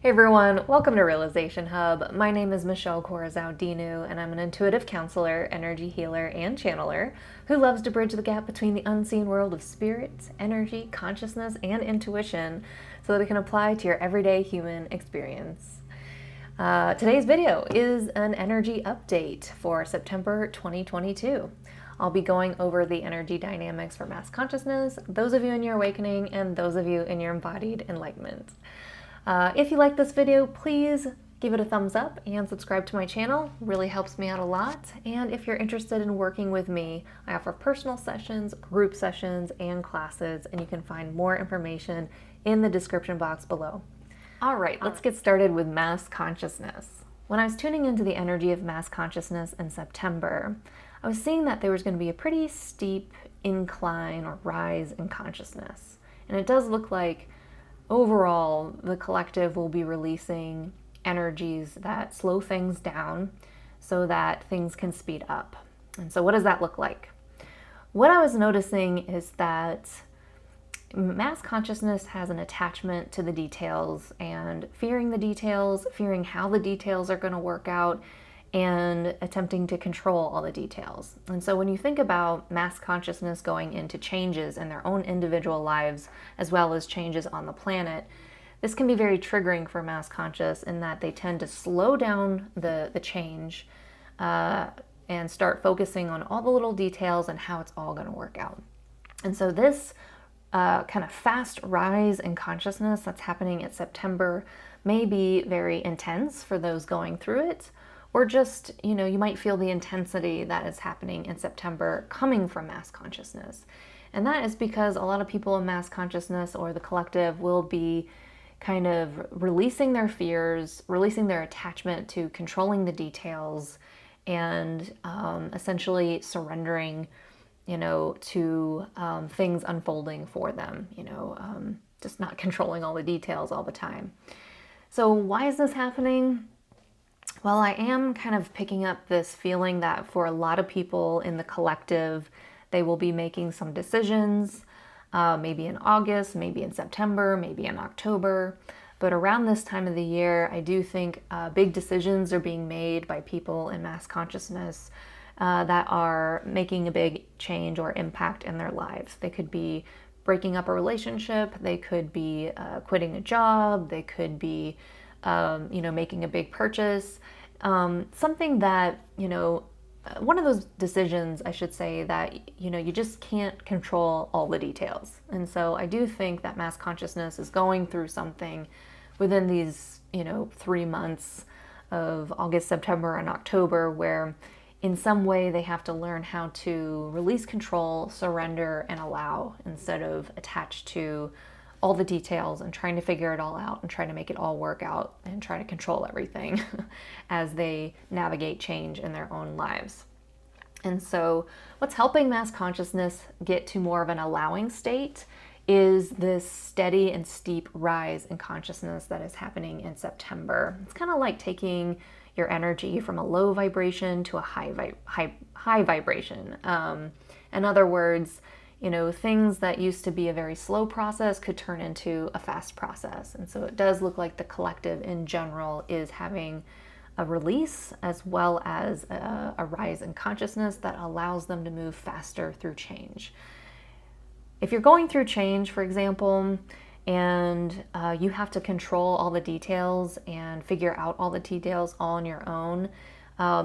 Hey everyone, welcome to Realization Hub. My name is Michelle Corazao-Dinu, and I'm an intuitive counselor, energy healer, and channeler who loves to bridge the gap between the unseen world of spirit, energy, consciousness, and intuition so that it can apply to your everyday human experience. Today's video is an energy update for September 2022. I'll be going over the energy dynamics for mass consciousness, those of you in your awakening, and those of you in your embodied enlightenment. If you like this video, please give it a thumbs up and subscribe to my channel. It really helps me out a lot. And if you're interested in working with me, I offer personal sessions, group sessions, and classes, and you can find more information in the description box below. All right, let's get started with mass consciousness. When I was tuning into the energy of mass consciousness in September, I was seeing that there was going to be a pretty steep incline or rise in consciousness. And it does look like overall, the collective will be releasing energies that slow things down so that things can speed up. And so what does that look like? What I was noticing is that mass consciousness has an attachment to the details and fearing the details, fearing how the details are going to work out, and attempting to control all the details. And so when you think about mass consciousness going into changes in their own individual lives, as well as changes on the planet, this can be very triggering for mass conscious in that they tend to slow down the change and start focusing on all the little details and how it's all going to work out. And so this kind of fast rise in consciousness that's happening in September may be very intense for those going through it, or just, you might feel the intensity that is happening in September coming from mass consciousness. And that is because a lot of people in mass consciousness or the collective will be kind of releasing their fears, releasing their attachment to controlling the details, and essentially surrendering, to things unfolding for them, just not controlling all the details all the time. So why is this happening? Well, I am kind of picking up this feeling that for a lot of people in the collective, they will be making some decisions, maybe in August, maybe in September, maybe in October. But around this time of the year, I do think big decisions are being made by people in mass consciousness that are making a big change or impact in their lives. They could be breaking up a relationship, they could be quitting a job, they could be making a big purchase, something that, one of those decisions, I should say, that, you just can't control all the details. And so I do think that mass consciousness is going through something within these, 3 months of August, September, and October, where in some way they have to learn how to release control, surrender, and allow instead of attached to all the details and trying to figure it all out and trying to make it all work out and try to control everything as they navigate change in their own lives. And so what's helping mass consciousness get to more of an allowing state is this steady and steep rise in consciousness that is happening in September. It's kind of like taking your energy from a low vibration to a high vibration. In other words, things that used to be a very slow process could turn into a fast process. And so it does look like the collective in general is having a release as well as a rise in consciousness that allows them to move faster through change. If you're going through change, for example, and you have to control all the details and figure out all the details all on your own,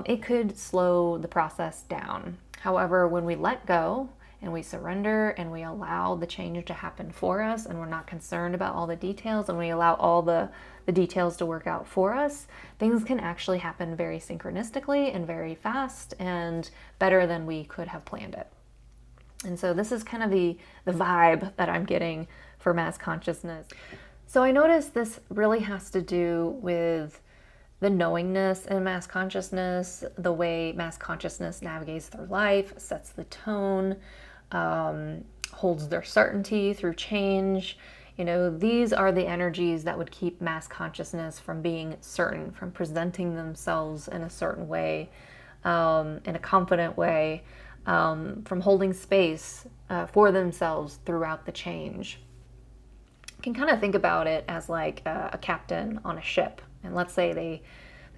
it could slow the process down. However, when we let go, and we surrender and we allow the change to happen for us, and we're not concerned about all the details, and we allow all the details to work out for us, things can actually happen very synchronistically and very fast and better than we could have planned it. And so this is kind of the vibe that I'm getting for mass consciousness. So I noticed this really has to do with the knowingness in mass consciousness, the way mass consciousness navigates through life, sets the tone, holds their certainty through change. These are the energies that would keep mass consciousness from being certain, from presenting themselves in a certain way, in a confident way, from holding space for themselves throughout the change. You can kind of think about it as like a captain on a ship. And let's say the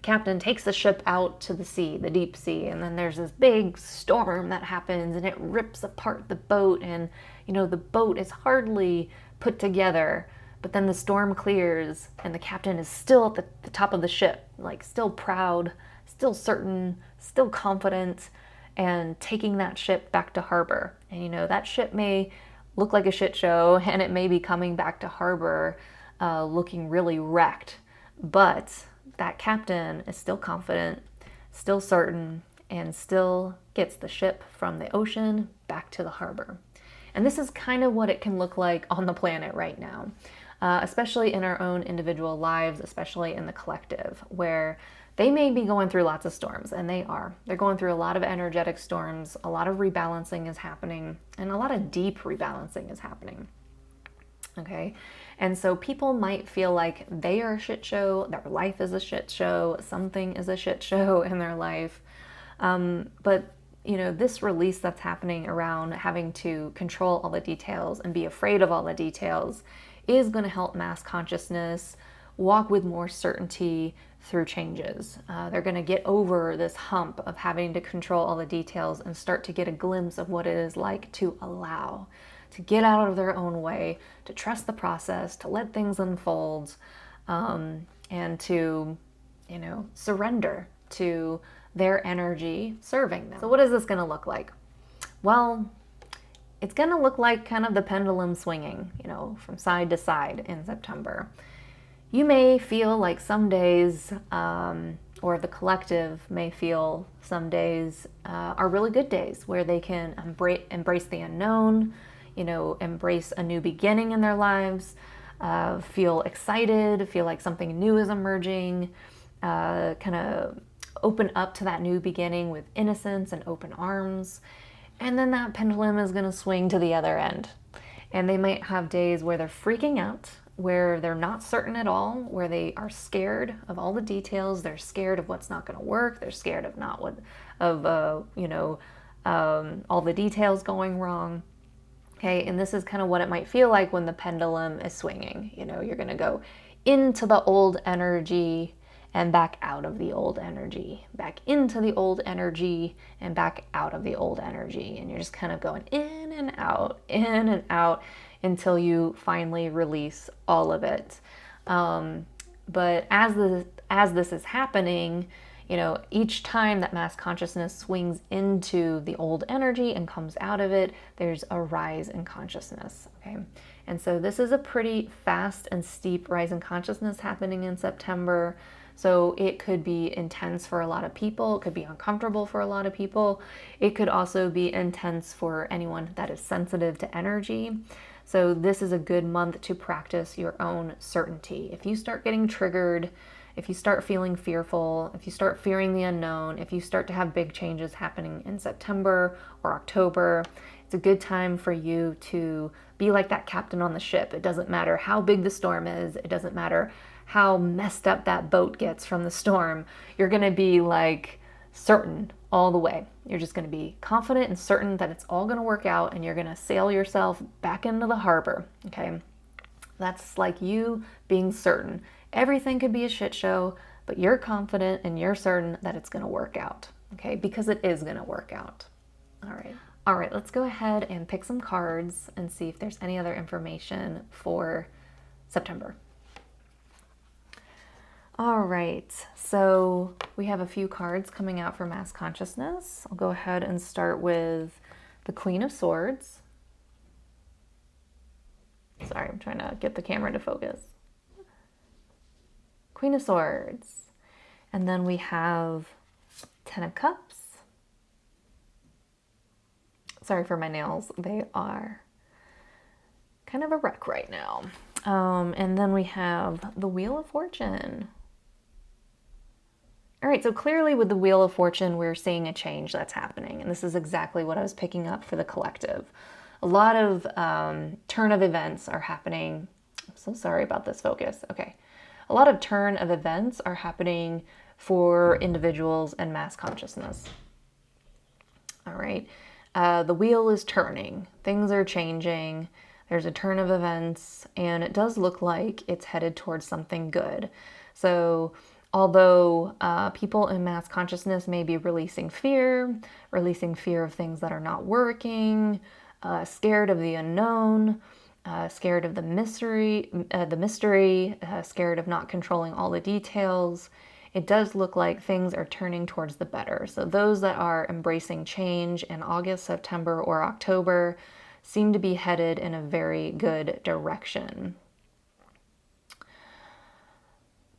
captain takes the ship out to the sea, the deep sea, and then there's this big storm that happens and it rips apart the boat, and the boat is hardly put together, but then the storm clears and the captain is still at the top of the ship, like still proud, still certain, still confident, and taking that ship back to harbor. And that ship may look like a shit show, and it may be coming back to harbor looking really wrecked, but that captain is still confident, still certain, and still gets the ship from the ocean back to the harbor. And this is kind of what it can look like on the planet right now, especially in our own individual lives, especially in the collective, where they may be going through lots of storms, and they are. They're going through a lot of energetic storms, a lot of rebalancing is happening, and a lot of deep rebalancing is happening. Okay? And so people might feel like they are a shit show, their life is a shit show, something is a shit show in their life. But this release that's happening around having to control all the details and be afraid of all the details is going to help mass consciousness walk with more certainty through changes. They're going to get over this hump of having to control all the details and start to get a glimpse of what it is like to allow, to get out of their own way, to trust the process, to let things unfold, and to, surrender to their energy serving them. So what is this going to look like? Well, it's going to look like kind of the pendulum swinging, from side to side in September. You may feel like some days, or the collective may feel some days are really good days where they can embrace the unknown, embrace a new beginning in their lives, feel excited, feel like something new is emerging, kind of open up to that new beginning with innocence and open arms. And then that pendulum is going to swing to the other end. And they might have days where they're freaking out, where they're not certain at all, where they are scared of all the details, they're scared of what's not going to work, they're scared of all the details going wrong. Okay, and this is kind of what it might feel like when the pendulum is swinging. You're going to go into the old energy and back out of the old energy, back into the old energy and back out of the old energy. And you're just kind of going in and out until you finally release all of it. But as this is happening, each time that mass consciousness swings into the old energy and comes out of it, there's a rise in consciousness, okay? And so this is a pretty fast and steep rise in consciousness happening in September. So it could be intense for a lot of people. It could be uncomfortable for a lot of people. It could also be intense for anyone that is sensitive to energy. So this is a good month to practice your own certainty. If you start getting triggered, if you start feeling fearful, if you start fearing the unknown, if you start to have big changes happening in September or October, it's a good time for you to be like that captain on the ship. It doesn't matter how big the storm is. It doesn't matter how messed up that boat gets from the storm. You're going to be like certain all the way. You're just going to be confident and certain that it's all going to work out, and you're going to sail yourself back into the harbor. Okay. That's like you being certain. Everything could be a shit show, but you're confident and you're certain that it's going to work out. Okay. Because it is going to work out. All right. Let's go ahead and pick some cards and see if there's any other information for September. All right, so we have a few cards coming out for mass consciousness. I'll go ahead and start with the Queen of Swords. Sorry, I'm trying to get the camera to focus. Queen of Swords. And then we have Ten of Cups. Sorry for my nails. They are kind of a wreck right now. And then we have the Wheel of Fortune. All right, so clearly with the Wheel of Fortune, we're seeing a change that's happening. And this is exactly what I was picking up for the collective. A lot of turn of events are happening. I'm so sorry about this focus. Okay. A lot of turn of events are happening for individuals and mass consciousness. All right. The wheel is turning. Things are changing. There's a turn of events, and it does look like it's headed towards something good. So although people in mass consciousness may be releasing fear of things that are not working, scared of the unknown, scared of the mystery, scared of not controlling all the details, it does look like things are turning towards the better. So those that are embracing change in August, September, or October seem to be headed in a very good direction.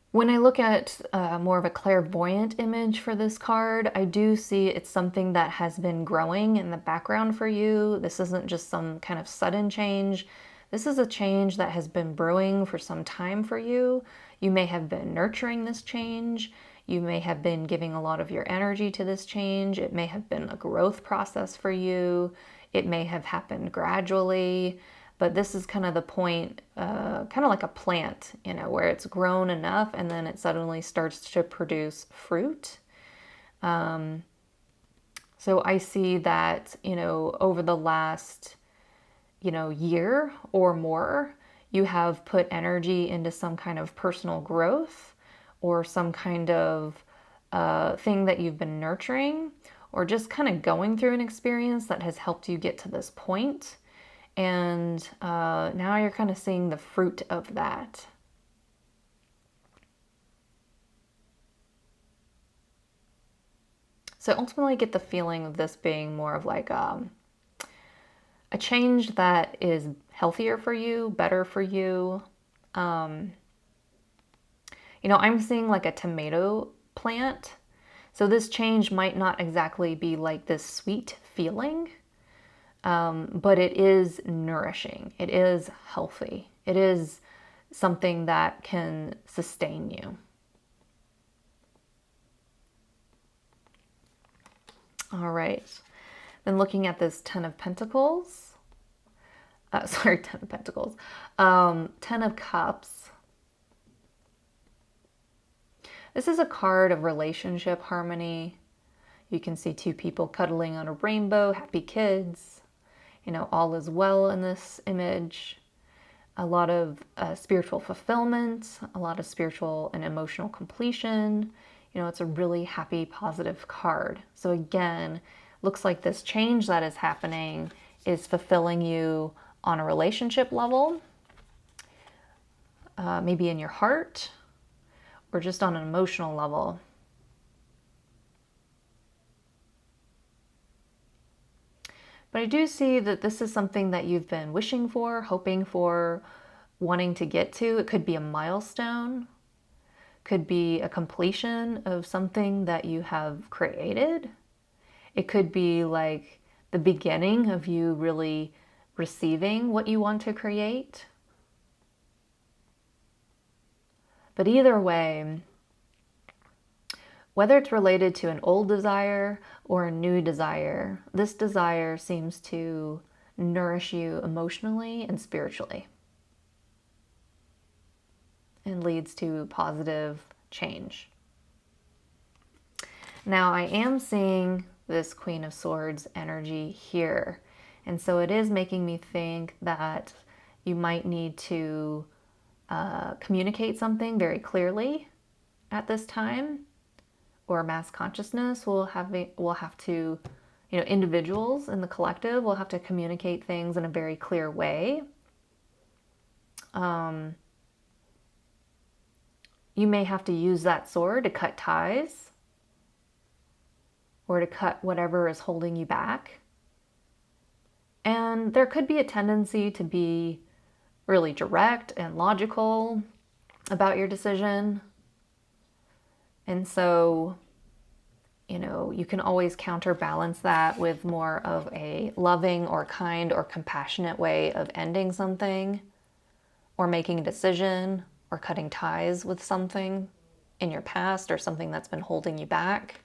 When I look at more of a clairvoyant image for this card, I do see it's something that has been growing in the background for you. This isn't just some kind of sudden change. This is a change that has been brewing for some time for you. You may have been nurturing this change. You may have been giving a lot of your energy to this change. It may have been a growth process for you. It may have happened gradually. But this is kind of the point, kind of like a plant, where it's grown enough and then it suddenly starts to produce fruit. So I see that, over the last, year or more, you have put energy into some kind of personal growth or some kind of thing that you've been nurturing or just kind of going through an experience that has helped you get to this point. And now you're kind of seeing the fruit of that. So ultimately I get the feeling of this being more of like a change that is healthier for you, better for you. I'm seeing like a tomato plant. So this change might not exactly be like this sweet feeling. But it is nourishing. It is healthy. It is something that can sustain you. All right. Then looking at this Ten of Pentacles. Ten of Pentacles. 10 of Cups. This is a card of relationship harmony. You can see two people cuddling on a rainbow, happy kids. All is well in this image. A lot of spiritual fulfillment, a lot of spiritual and emotional completion. It's a really happy, positive card. So again, looks like this change that is happening is fulfilling you on a relationship level, maybe in your heart, or just on an emotional level. But I do see that this is something that you've been wishing for, hoping for, wanting to get to. It could be a milestone, could be a completion of something that you have created. It could be like the beginning of you really receiving what you want to create. But either way, whether it's related to an old desire or a new desire, this desire seems to nourish you emotionally and spiritually and leads to positive change. Now, I am seeing this Queen of Swords energy here, and so it is making me think that you might need to communicate something very clearly at this time. Or mass consciousness will have to, individuals in the collective will have to communicate things in a very clear way. You may have to use that sword to cut ties or to cut whatever is holding you back. And there could be a tendency to be really direct and logical about your decision. And so, you can always counterbalance that with more of a loving or kind or compassionate way of ending something or making a decision or cutting ties with something in your past or something that's been holding you back.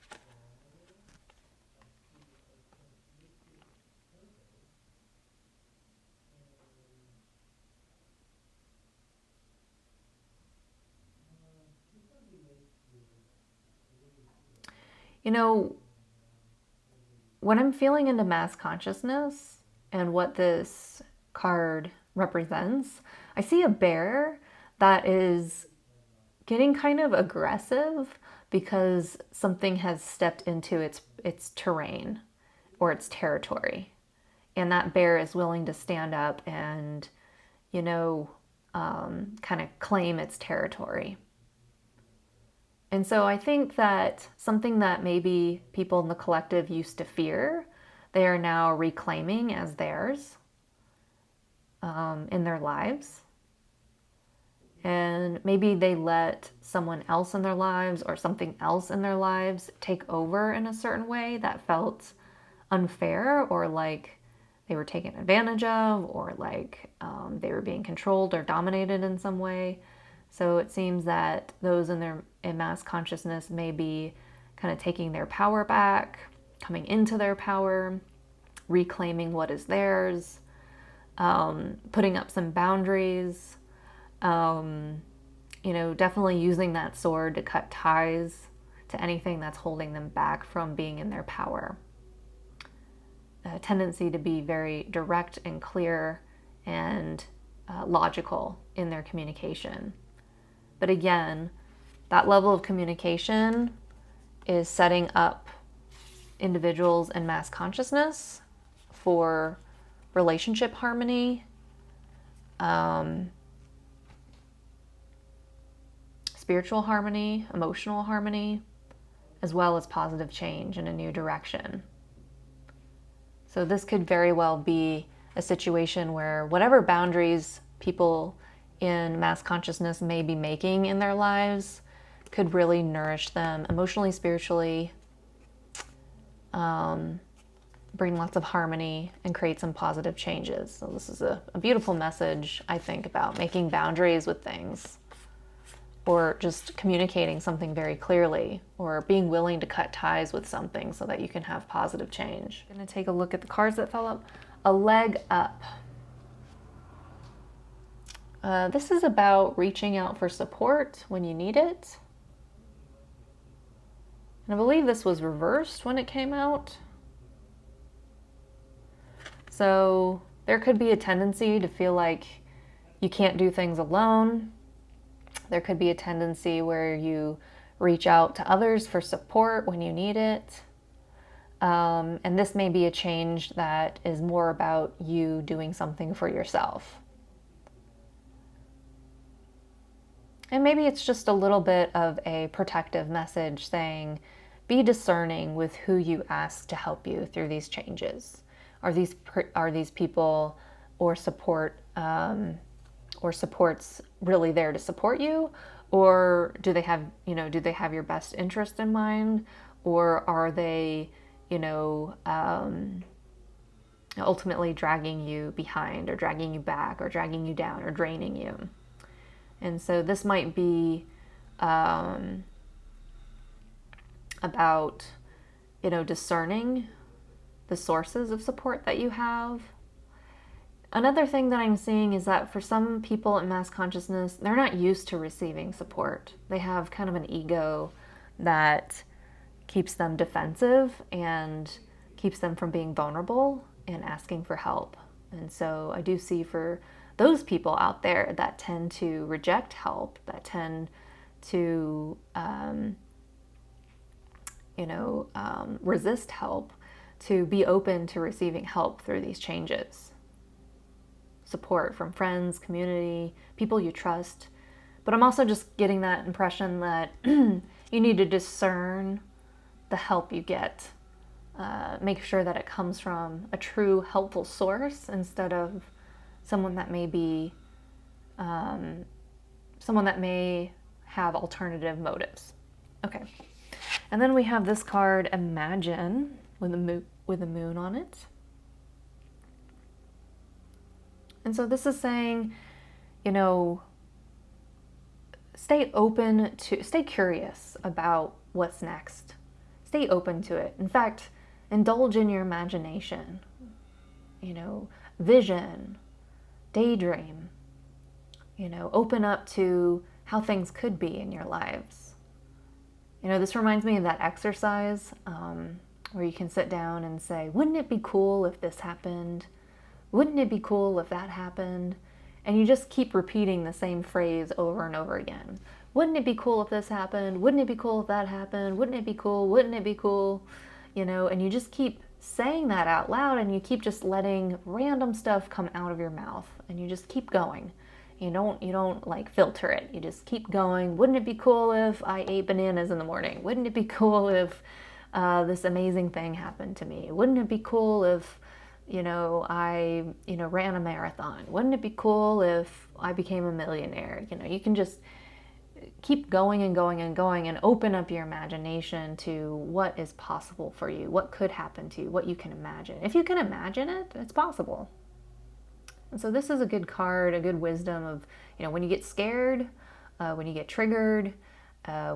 What I'm feeling into mass consciousness and what this card represents. I see a bear that is getting kind of aggressive because something has stepped into its terrain or its territory. And that bear is willing to stand up and, kind of claim its territory. And so I think that something that maybe people in the collective used to fear, they are now reclaiming as theirs in their lives. And maybe they let someone else in their lives or something else in their lives take over in a certain way that felt unfair, or like they were taken advantage of, or like they were being controlled or dominated in some way. So it seems that those in mass consciousness may be kind of taking their power back, coming into their power, reclaiming what is theirs, putting up some boundaries, definitely using that sword to cut ties to anything that's holding them back from being in their power. A tendency to be very direct and clear and logical in their communication. But again, that level of communication is setting up individuals in mass consciousness for relationship harmony, spiritual harmony, emotional harmony, as well as positive change in a new direction. So this could very well be a situation where whatever boundaries people in mass consciousness may be making in their lives could really nourish them emotionally, spiritually, bring lots of harmony, and create some positive changes. So this is a beautiful message, I think, about making boundaries with things, or just communicating something very clearly, or being willing to cut ties with something so that you can have positive change. I'm going to take a look at the cards that fell up. A leg up. This is about reaching out for support when you need it. And I believe this was reversed when it came out. So there could be a tendency to feel like you can't do things alone. There could be a tendency where you reach out to others for support when you need it. And this may be a change that is more about you doing something for yourself. And maybe it's just a little bit of a protective message saying, be discerning with who you ask to help you through these changes. Are these people or supports really there to support you, or do they have your best interest in mind, or are they ultimately dragging you behind, or dragging you back, or dragging you down, or draining you? And so this might be about discerning the sources of support that you have. Another thing that I'm seeing is that for some people in mass consciousness, they're not used to receiving support. They have kind of an ego that keeps them defensive and keeps them from being vulnerable and asking for help. And so I do see for those people out there that tend to reject help, that tend to resist help, to be open to receiving help through these changes. Support from friends, community, people you trust. But I'm also just getting that impression that you need to discern the help you get. Make sure that it comes from a true helpful source instead of someone that may have alternative motives. Okay. And then we have this card, Imagine, with a moon on it. And so this is saying, stay curious about what's next. Stay open to it. In fact, indulge in your imagination, vision, daydream, open up to how things could be in your lives. This reminds me of that exercise where you can sit down and say, wouldn't it be cool if this happened? Wouldn't it be cool if that happened? And you just keep repeating the same phrase over and over again. Wouldn't it be cool if this happened? Wouldn't it be cool if that happened? Wouldn't it be cool? Wouldn't it be cool? You know, and you just keep saying that out loud, and you keep just letting random stuff come out of your mouth, and you just keep going. You don't like filter it. You just keep going. Wouldn't it be cool if I ate bananas in the morning? Wouldn't it be cool if this amazing thing happened to me? Wouldn't it be cool if I ran a marathon? Wouldn't it be cool if I became a millionaire? You can just keep going and going and going, and open up your imagination to what is possible for you, what could happen to you, what you can imagine. If you can imagine it, it's possible. And so this is a good card, a good wisdom of, when you get scared, when you get triggered,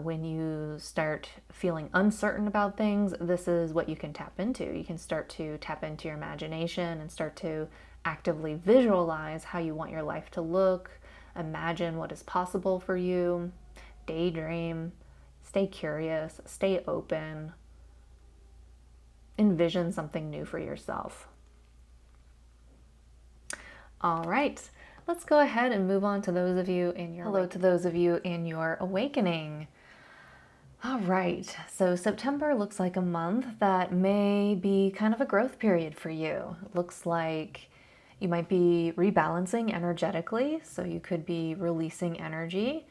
when you start feeling uncertain about things, this is what you can tap into. You can start to tap into your imagination and start to actively visualize how you want your life to look, imagine what is possible for you, daydream, stay curious, stay open, envision something new for yourself. All right, let's go ahead and move on to those of you in your hello to those of you in your awakening. All right, so September looks like a month that may be kind of a growth period for you. It looks like you might be rebalancing energetically, so you could be releasing energy.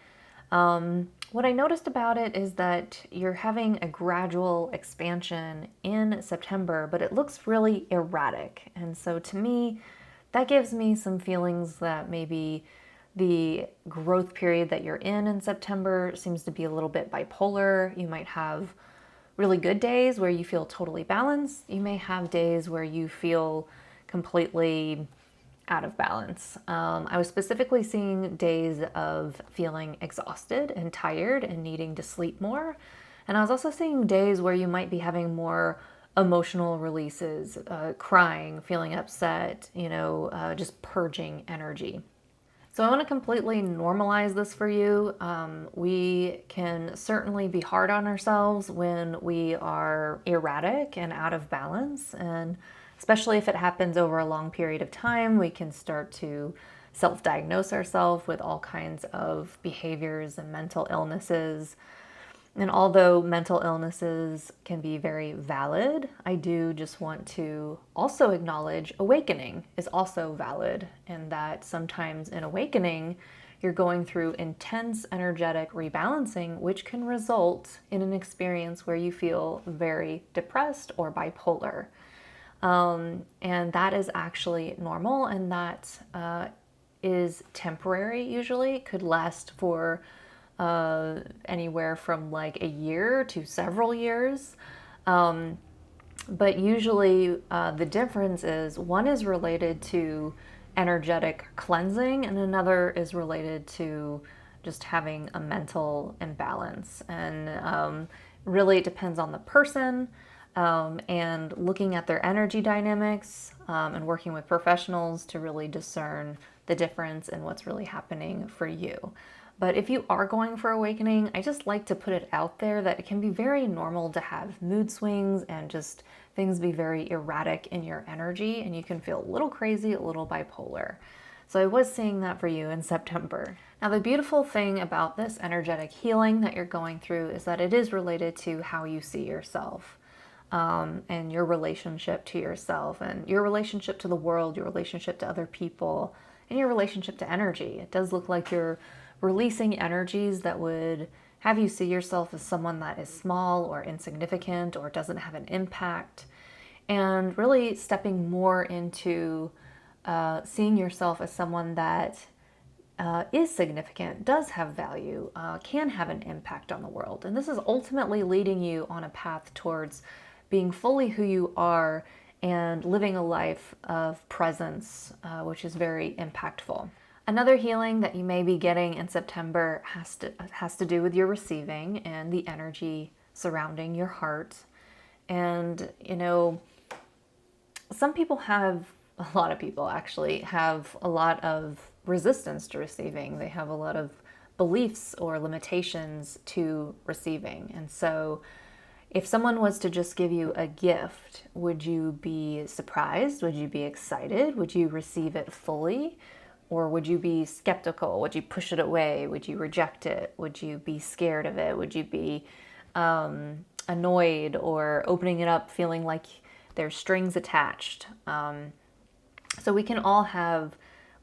What I noticed about it is that you're having a gradual expansion in September, but it looks really erratic. And so to me, that gives me some feelings that maybe the growth period that you're in September seems to be a little bit bipolar. You might have really good days where you feel totally balanced. You may have days where you feel completely out of balance. I was specifically seeing days of feeling exhausted and tired and needing to sleep more. And I was also seeing days where you might be having more emotional releases, crying, feeling upset, just purging energy. So I want to completely normalize this for you. We can certainly be hard on ourselves when we are erratic and out of balance, and especially if it happens over a long period of time, we can start to self-diagnose ourselves with all kinds of behaviors and mental illnesses. And although mental illnesses can be very valid, I do just want to also acknowledge awakening is also valid, and that sometimes in awakening, you're going through intense energetic rebalancing, which can result in an experience where you feel very depressed or bipolar. And that is actually normal, and that is temporary usually. It could last for anywhere from like a year to several years. But usually the difference is one is related to energetic cleansing and another is related to just having a mental imbalance. And really it depends on the person, and looking at their energy dynamics, and working with professionals to really discern the difference in what's really happening for you. But if you are going for awakening, I just like to put it out there that it can be very normal to have mood swings and just things be very erratic in your energy, and you can feel a little crazy, a little bipolar. So I was seeing that for you in September. Now, the beautiful thing about this energetic healing that you're going through is that it is related to how you see yourself, and your relationship to yourself and your relationship to the world, your relationship to other people, and your relationship to energy. It does look like you're releasing energies that would have you see yourself as someone that is small or insignificant or doesn't have an impact, and really stepping more into seeing yourself as someone that is significant, does have value, can have an impact on the world. And this is ultimately leading you on a path towards being fully who you are and living a life of presence, which is very impactful. Another healing that you may be getting in September has to do with your receiving and the energy surrounding your heart. And, some people have, a lot of people actually have a lot of resistance to receiving. They have a lot of beliefs or limitations to receiving. And so if someone was to just give you a gift, would you be surprised? Would you be excited? Would you receive it fully? Or would you be skeptical? Would you push it away? Would you reject it? Would you be scared of it? Would you be annoyed or opening it up feeling like there's strings attached? So we can all have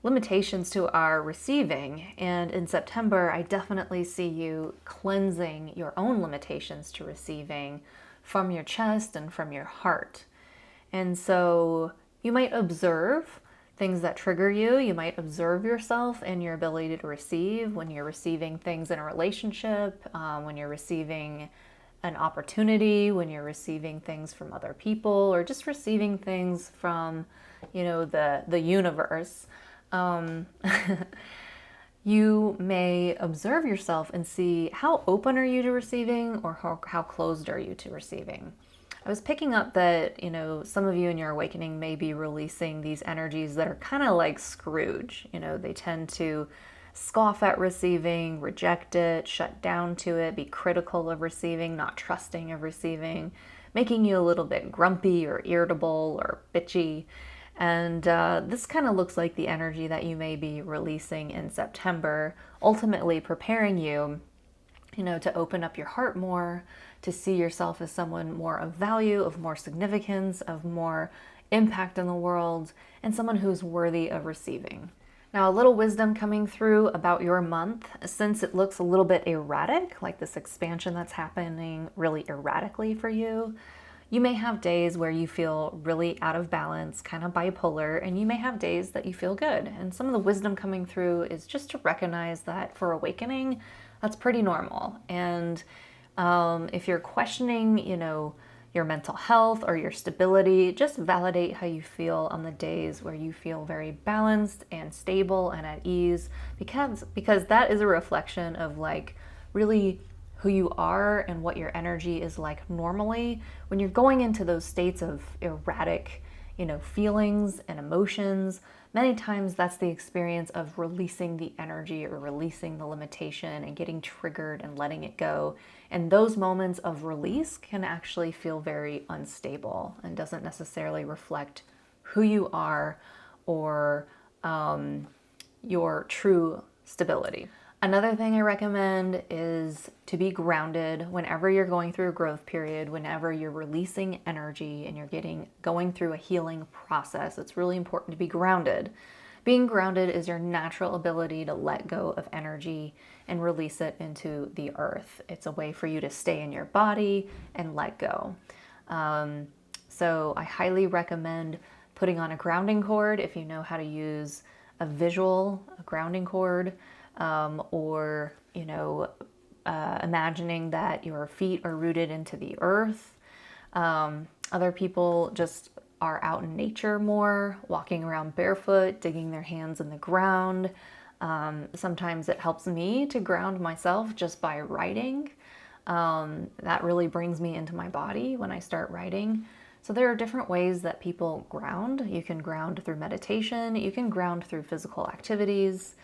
limitations to our receiving. And in September, I definitely see you cleansing your own limitations to receiving from your chest and from your heart. And so you might observe things that trigger you. You might observe yourself and your ability to receive when you're receiving things in a relationship, when you're receiving an opportunity, when you're receiving things from other people, or just receiving things from, the universe. You may observe yourself and see how open are you to receiving, or how closed are you to receiving. I was picking up that, some of you in your awakening may be releasing these energies that are kind of like Scrooge. They tend to scoff at receiving, reject it, shut down to it, be critical of receiving, not trusting of receiving, making you a little bit grumpy or irritable or bitchy. And this kind of looks like the energy that you may be releasing in September, ultimately preparing you, to open up your heart more, to see yourself as someone more of value, of more significance, of more impact in the world, and someone who's worthy of receiving. Now, a little wisdom coming through about your month, since it looks a little bit erratic, like this expansion that's happening really erratically for you. You may have days where you feel really out of balance, kind of bipolar, and you may have days that you feel good. And some of the wisdom coming through is just to recognize that for awakening, that's pretty normal. And if you're questioning, your mental health or your stability, just validate how you feel on the days where you feel very balanced and stable and at ease, because that is a reflection of like really who you are and what your energy is like normally. When you're going into those states of erratic, feelings and emotions, many times that's the experience of releasing the energy or releasing the limitation and getting triggered and letting it go. And those moments of release can actually feel very unstable and doesn't necessarily reflect who you are or your true stability. Another thing I recommend is to be grounded whenever you're going through a growth period, whenever you're releasing energy and you're going through a healing process. It's really important to be grounded. Being grounded is your natural ability to let go of energy and release it into the earth. It's a way for you to stay in your body and let go. So I highly recommend putting on a grounding cord if you know how to use a grounding cord. Or imagining that your feet are rooted into the earth. Other people just are out in nature more, walking around barefoot, digging their hands in the ground. Sometimes it helps me to ground myself just by writing. That really brings me into my body when I start writing. So there are different ways that people ground. You can ground through meditation. You can ground through physical activities.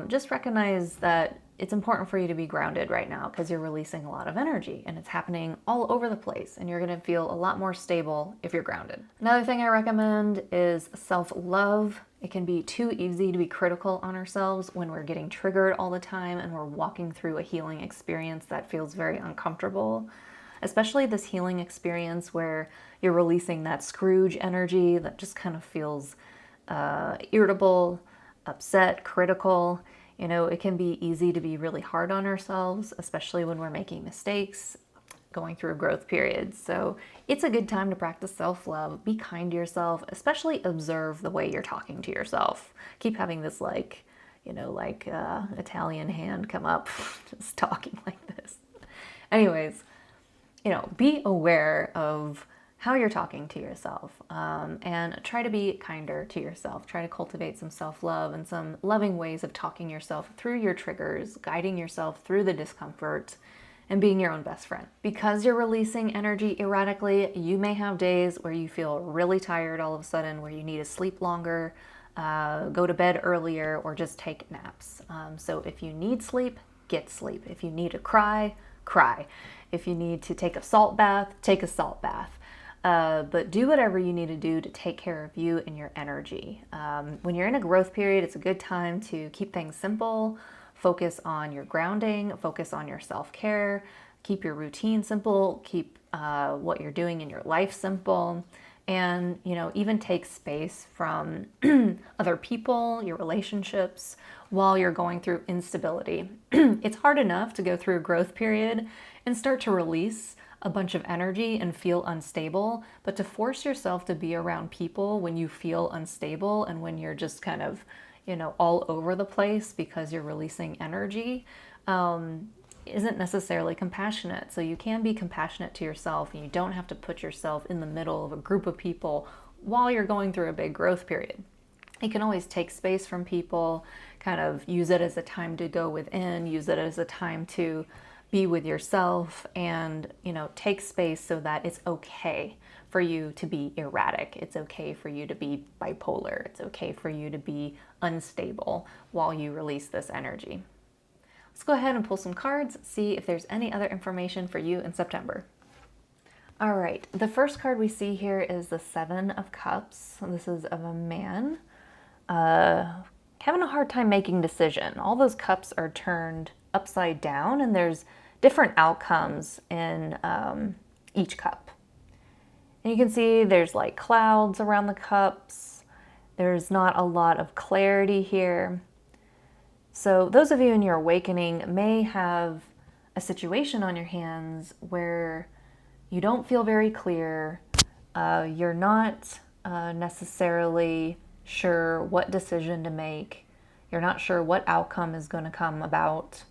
Just recognize that it's important for you to be grounded right now because you're releasing a lot of energy and it's happening all over the place, and you're going to feel a lot more stable if you're grounded. Another thing I recommend is self-love. It can be too easy to be critical on ourselves when we're getting triggered all the time and we're walking through a healing experience that feels very uncomfortable, especially this healing experience where you're releasing that Scrooge energy that just kind of feels irritable, upset, critical. It can be easy to be really hard on ourselves, especially when we're making mistakes, going through a growth period. So it's a good time to practice self-love. Be kind to yourself, especially observe the way you're talking to yourself. Keep having this Italian hand come up, just talking like this. Anyways, be aware of how you're talking to yourself, and try to be kinder to yourself. Try to cultivate some self-love and some loving ways of talking yourself through your triggers, guiding yourself through the discomfort, and being your own best friend. Because you're releasing energy erratically, you may have days where you feel really tired all of a sudden, where you need to sleep longer, go to bed earlier, or just take naps. So if you need sleep, get sleep. If you need to cry, cry. If you need to take a salt bath, take a salt bath. But do whatever you need to do to take care of you and your energy. When you're in a growth period, it's a good time to keep things simple, focus on your grounding, focus on your self-care, keep your routine simple, keep what you're doing in your life simple, and even take space from other people, your relationships, while you're going through instability. It's hard enough to go through a growth period and start to release a bunch of energy and feel unstable, but to force yourself to be around people when you feel unstable and when you're just kind of, all over the place because you're releasing energy, isn't necessarily compassionate. So you can be compassionate to yourself, and you don't have to put yourself in the middle of a group of people while you're going through a big growth period. You can always take space from people, kind of use it as a time to go within, use it as a time to be with yourself, and take space so that it's okay for you to be erratic. It's okay for you to be bipolar. It's okay for you to be unstable while you release this energy. Let's go ahead and pull some cards, see if there's any other information for you in September. All right, the first card we see here is the Seven of Cups. This is of a man having a hard time making decision. All those cups are turned upside down, and there's different outcomes in each cup. And you can see there's like clouds around the cups. There's not a lot of clarity here. So those of you in your awakening may have a situation on your hands where you don't feel very clear. You're not necessarily sure what decision to make. You're not sure what outcome is going to come about.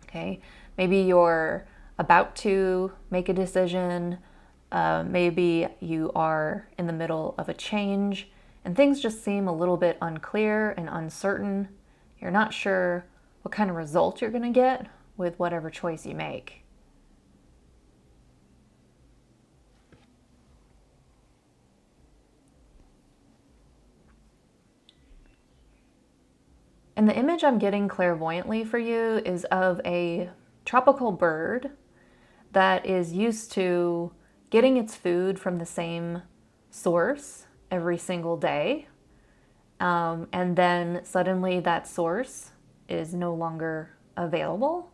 Okay, maybe you're about to make a decision. Maybe you are in the middle of a change and things just seem a little bit unclear and uncertain. You're not sure what kind of result you're going to get with whatever choice you make. And the image I'm getting clairvoyantly for you is of a tropical bird that is used to getting its food from the same source every single day. And then suddenly that source is no longer available,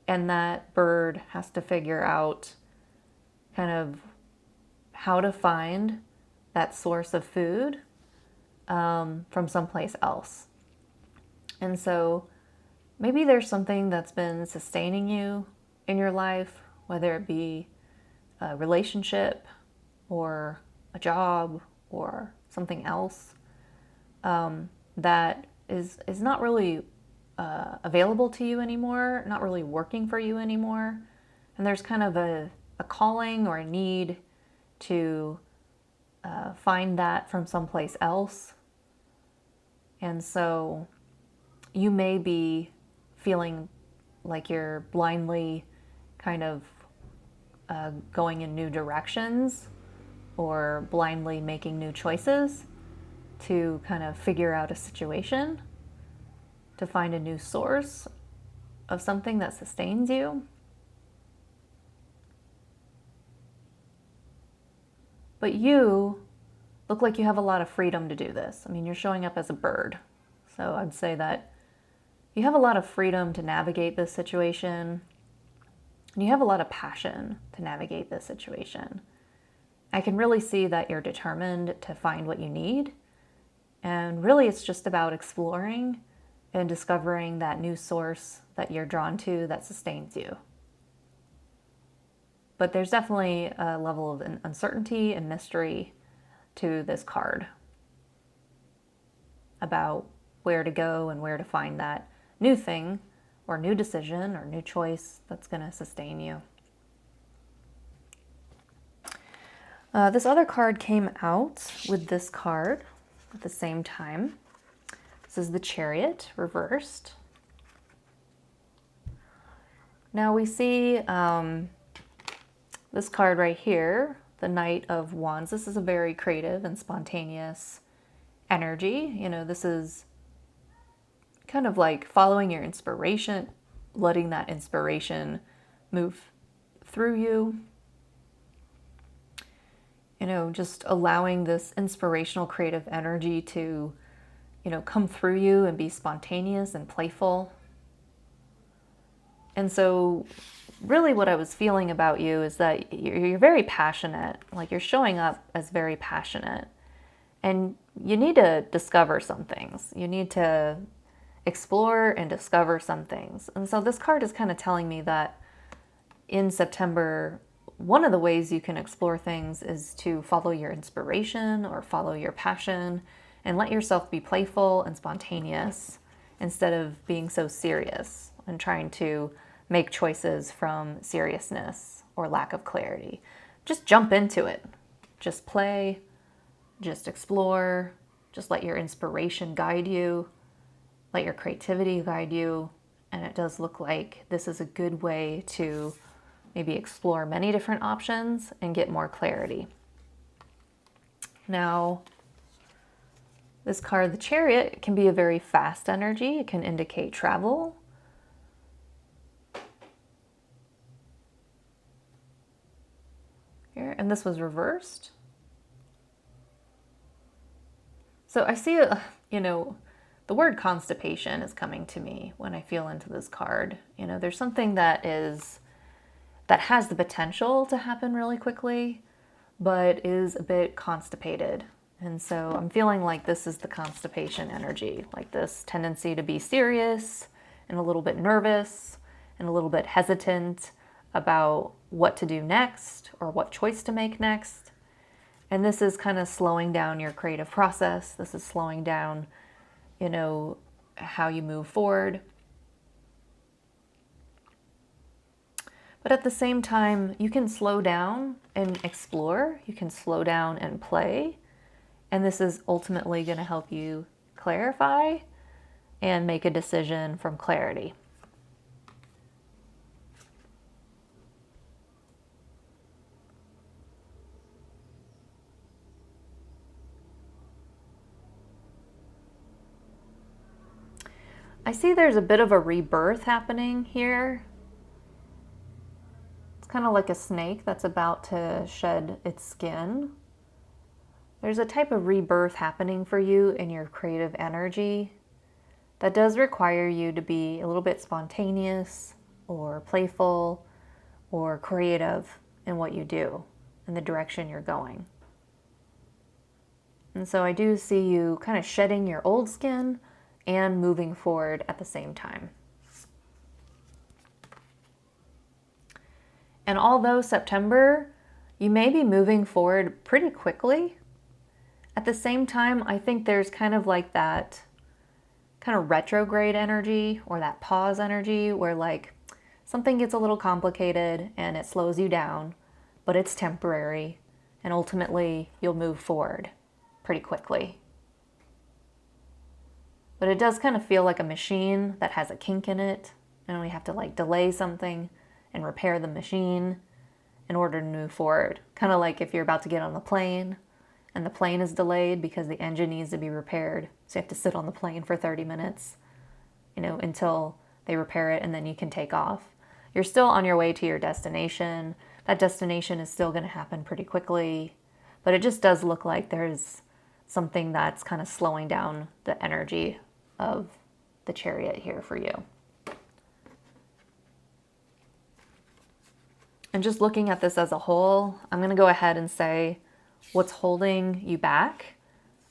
and that bird has to figure out kind of how to find that source of food from someplace else. And so maybe there's something that's been sustaining you in your life, whether it be a relationship or a job or something else that is not really available to you anymore, not really working for you anymore. And there's kind of a calling or a need to find that from someplace else. And so you may be feeling like you're blindly kind of going in new directions or blindly making new choices to kind of figure out a situation, to find a new source of something that sustains you. But you look like you have a lot of freedom to do this. I mean, you're showing up as a bird. So I'd say that you have a lot of freedom to navigate this situation, and you have a lot of passion to navigate this situation. I can really see that you're determined to find what you need, and really it's just about exploring and discovering that new source that you're drawn to that sustains you. But there's definitely a level of uncertainty and mystery to this card about where to go and where to find that new thing or new decision or new choice that's going to sustain you. This other card came out with this card at the same time. This is the Chariot reversed. Now we see this card right here, the Knight of Wands. This is a very creative and spontaneous energy. You know, this is kind of like following your inspiration, letting that inspiration move through you. just allowing this inspirational creative energy to, come through you and be spontaneous and playful. And so really what I was feeling about you is that you're very passionate. Like, you're showing up as very passionate. And you need to discover some things. You need to explore and discover some things. And so this card is kind of telling me that in September, one of the ways you can explore things is to follow your inspiration or follow your passion and let yourself be playful and spontaneous instead of being so serious and trying to make choices from seriousness or lack of clarity. Just jump into it. Just play, just explore, just let your inspiration guide you, let your creativity guide you. And it does look like this is a good way to maybe explore many different options and get more clarity. Now, this card, the Chariot, can be a very fast energy. It can indicate travel. Here, and this was reversed. So I see, the word constipation is coming to me when I feel into this card. There's something that has the potential to happen really quickly, but is a bit constipated. And so I'm feeling like this is the constipation energy, like this tendency to be serious and a little bit nervous and a little bit hesitant about what to do next or what choice to make next. And this is kind of slowing down your creative process. This is slowing down, how you move forward. But at the same time, you can slow down and explore. You can slow down and play. And this is ultimately going to help you clarify and make a decision from clarity. I see there's a bit of a rebirth happening here. It's kind of like a snake that's about to shed its skin. There's a type of rebirth happening for you in your creative energy that does require you to be a little bit spontaneous or playful or creative in what you do, in the direction you're going. And so I do see you kind of shedding your old skin and moving forward at the same time. And although September, you may be moving forward pretty quickly, at the same time, I think there's kind of like that kind of retrograde energy or that pause energy where like something gets a little complicated and it slows you down, but it's temporary, and ultimately you'll move forward pretty quickly. But it does kind of feel like a machine that has a kink in it, and we have to like delay something and repair the machine in order to move forward. Kind of like if you're about to get on the plane and the plane is delayed because the engine needs to be repaired. So you have to sit on the plane for 30 minutes, until they repair it, and then you can take off. You're still on your way to your destination. That destination is still going to happen pretty quickly, but it just does look like there's something that's kind of slowing down the energy of the Chariot here for you. And just looking at this as a whole, I'm going to go ahead and say what's holding you back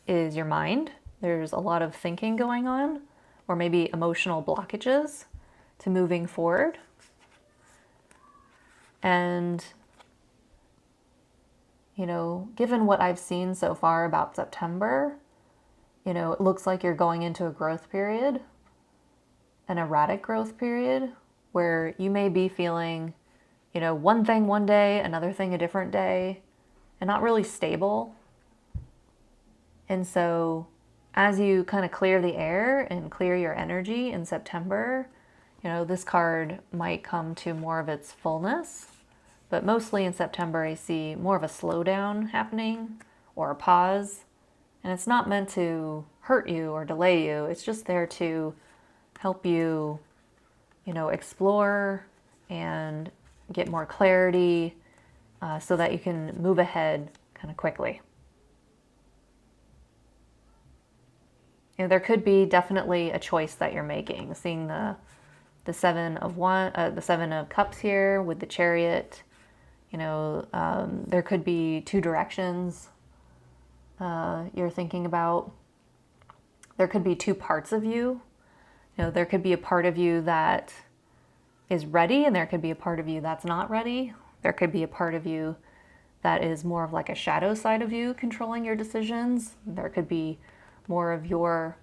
is your mind. There's a lot of thinking going on, or maybe emotional blockages to moving forward. And, given what I've seen so far about September, it looks like you're going into a growth period, an erratic growth period, where you may be feeling, one thing one day, another thing a different day, and not really stable. And so as you kind of clear the air and clear your energy in September, this card might come to more of its fullness. But mostly in September, I see more of a slowdown happening or a pause. And it's not meant to hurt you or delay you. It's just there to help you, explore and get more clarity so that you can move ahead kind of quickly. You know, there could be definitely a choice that you're making. Seeing the Seven of Cups here with the Chariot. You know, there could be two directions you're thinking about. There could be two parts of you. You know, there could be a part of you that is ready, and there could be a part of you that's not ready. There could be a part of you that is more of like a shadow side of you controlling your decisions. There could be more of your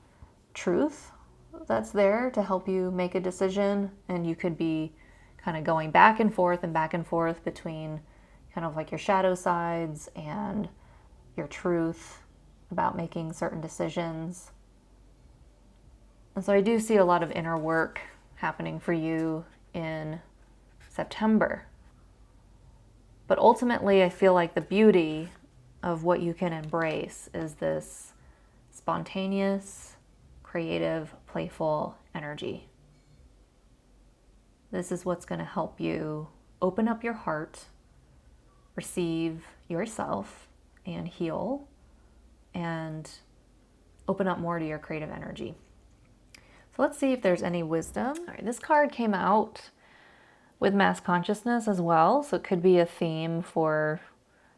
truth that's there to help you make a decision, and you could be kind of going back and forth between kind of like your shadow sides and your truth about making certain decisions. And so I do see a lot of inner work happening for you in September. But ultimately, I feel like the beauty of what you can embrace is this spontaneous, creative, playful energy. This is what's going to help you open up your heart, receive yourself, and heal, and open up more to your creative energy. So let's see if there's any wisdom. All right, this card came out with mass consciousness as well, so it could be a theme for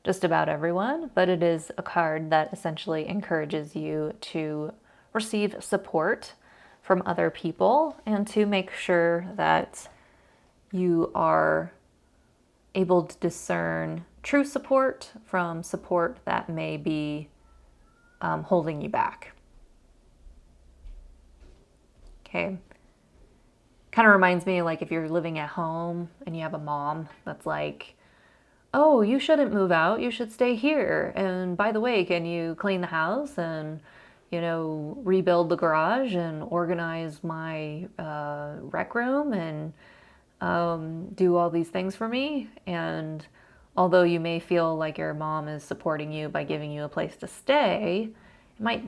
just about everyone, but it is a card that essentially encourages you to receive support from other people and to make sure that you are able to discern true support from support that may be holding you back. Okay. Kind of reminds me, like, if you're living at home and you have a mom that's like, oh, you shouldn't move out, you should stay here. And by the way, can you clean the house and, you know, rebuild the garage and organize my rec room and do all these things for me? And although you may feel like your mom is supporting you by giving you a place to stay, it might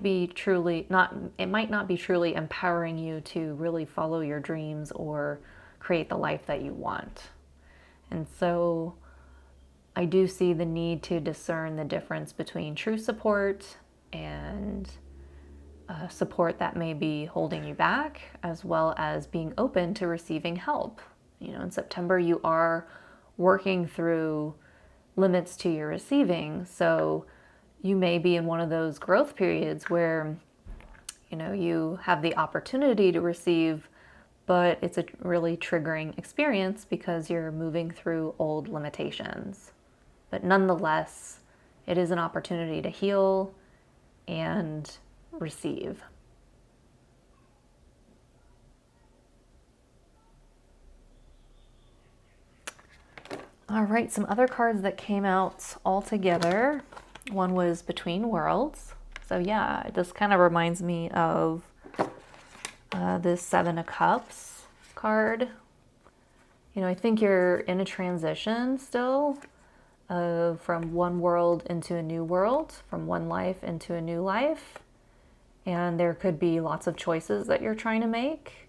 not be truly empowering you to really follow your dreams or create the life that you want. And so I do see the need to discern the difference between true support and support that may be holding you back, as well as being open to receiving help. You know, in September, you are working through limits to your receiving. So you may be in one of those growth periods where, you know, you have the opportunity to receive, but it's a really triggering experience because you're moving through old limitations. But nonetheless, it is an opportunity to heal and receive. All right, some other cards that came out all together. One was Between Worlds. So yeah, this kind of reminds me of this Seven of Cups card. You know, I think you're in a transition still from one world into a new world, from one life into a new life. And there could be lots of choices that you're trying to make,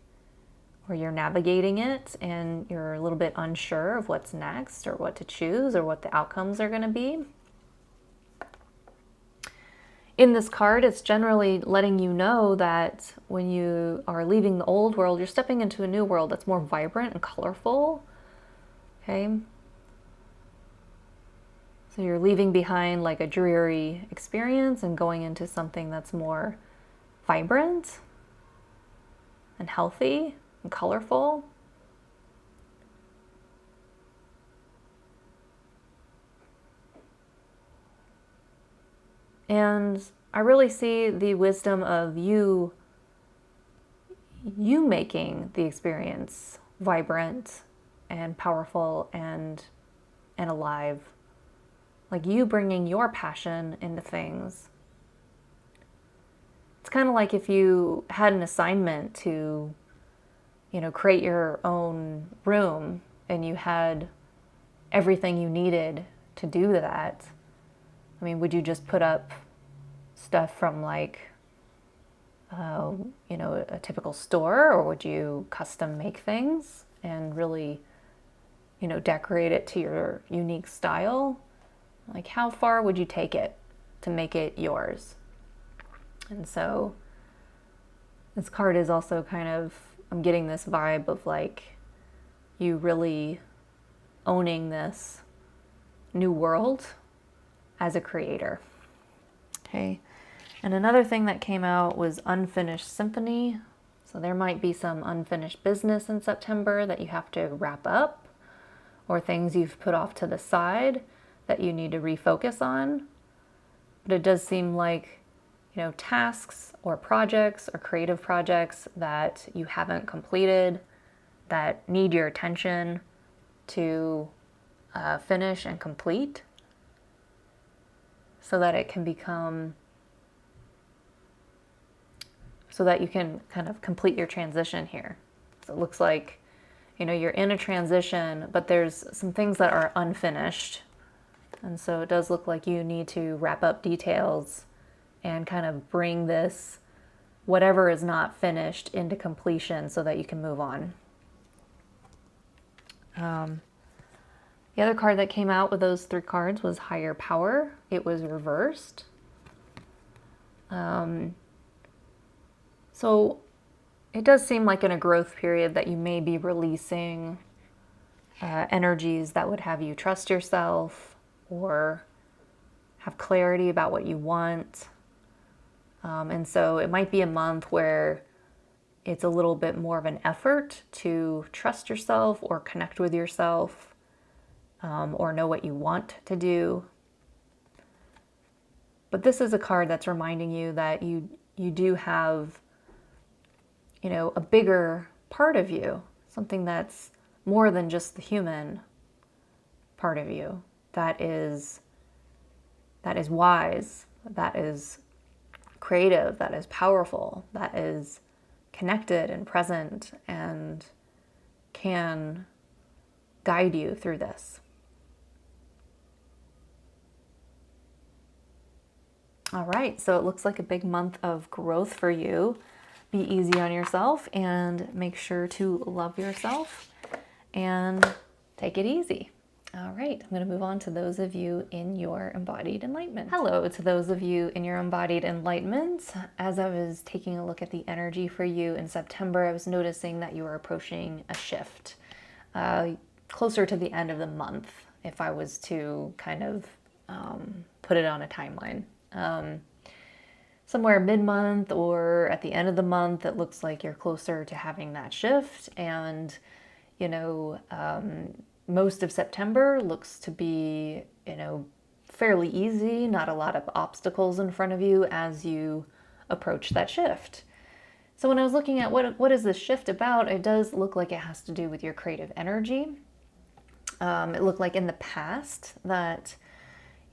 or you're navigating it and you're a little bit unsure of what's next or what to choose or what the outcomes are going to be. In this card, it's generally letting you know that when you are leaving the old world, you're stepping into a new world that's more vibrant and colorful. Okay? So you're leaving behind like a dreary experience and going into something that's more vibrant and healthy and colorful. And I really see the wisdom of you making the experience vibrant and powerful and alive. Like you bringing your passion into things. It's kind of like if you had an assignment to, you know, create your own room and you had everything you needed to do that. I mean, would you just put up stuff from like, you know, a typical store, or would you custom make things and really, you know, decorate it to your unique style? Like, how far would you take it to make it yours? And so this card is also kind of, I'm getting this vibe of like you really owning this new world as a creator. Okay. And another thing that came out was unfinished symphony. So there might be some unfinished business in September that you have to wrap up, or things you've put off to the side that you need to refocus on. But it does seem like, tasks or projects or creative projects that you haven't completed that need your attention to finish and complete, so that it can become, so that you can kind of complete your transition here. So it looks like, you're in a transition, but there's some things that are unfinished. And so it does look like you need to wrap up details and kind of bring this, whatever is not finished, into completion so that you can move on. The other card that came out with those 3 cards was Higher Power. It was reversed. So it does seem like in a growth period that you may be releasing energies that would have you trust yourself or have clarity about what you want. And so it might be a month where it's a little bit more of an effort to trust yourself or connect with yourself, or know what you want to do. But this is a card that's reminding you that you do have, a bigger part of you, something that's more than just the human part of you, that is wise, that is creative, that is powerful, that is connected and present and can guide you through this. All right, so it looks like a big month of growth for you. Be easy on yourself and make sure to love yourself and take it easy. All right, I'm going to move on to those of you in your embodied enlightenment. Hello to those of you in your embodied enlightenment. As I was taking a look at the energy for you in September, I was noticing that you were approaching a shift closer to the end of the month, if I was to kind of put it on a timeline. Somewhere mid-month or at the end of the month, it looks like you're closer to having that shift. And, most of September looks to be, fairly easy, not a lot of obstacles in front of you as you approach that shift. So when I was looking at what is this shift about, it does look like it has to do with your creative energy. It looked like in the past that,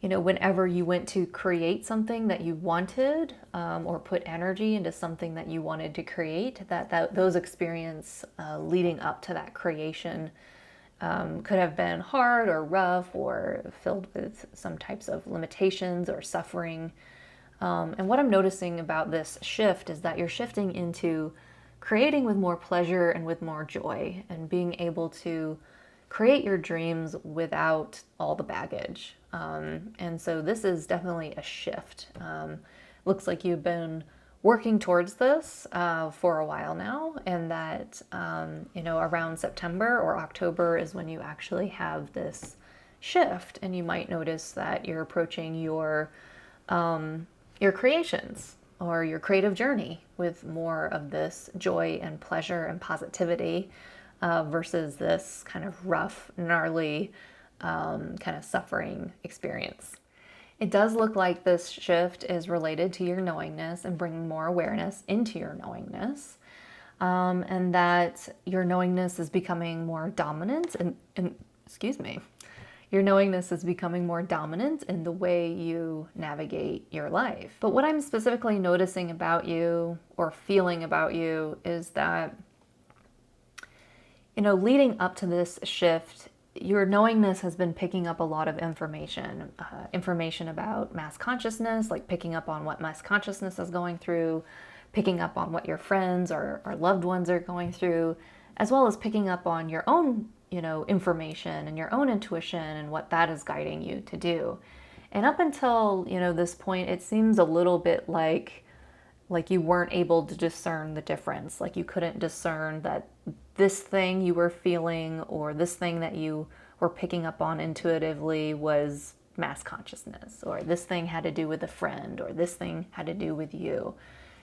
whenever you went to create something that you wanted, or put energy into something that you wanted to create, that those experiences leading up to that creation could have been hard or rough or filled with some types of limitations or suffering. And what I'm noticing about this shift is that you're shifting into creating with more pleasure and with more joy, and being able to create your dreams without all the baggage. And so this is definitely a shift. Looks like you've been working towards this for a while now, and that around September or October is when you actually have this shift, and you might notice that you're approaching your creations or your creative journey with more of this joy and pleasure and positivity, versus this kind of rough, gnarly, kind of suffering experience. It does look like this shift is related to your knowingness and bringing more awareness into your knowingness, and that your knowingness is becoming more dominant your knowingness is becoming more dominant in the way you navigate your life. But what I'm specifically noticing about you or feeling about you is that, leading up to this shift, your knowingness has been picking up a lot of information about mass consciousness, like picking up on what mass consciousness is going through, picking up on what your friends or loved ones are going through, as well as picking up on your own, information and your own intuition and what that is guiding you to do. And up until, this point, it seems a little bit like you weren't able to discern the difference. Like you couldn't discern that this thing you were feeling or this thing that you were picking up on intuitively was mass consciousness, or this thing had to do with a friend, or this thing had to do with you.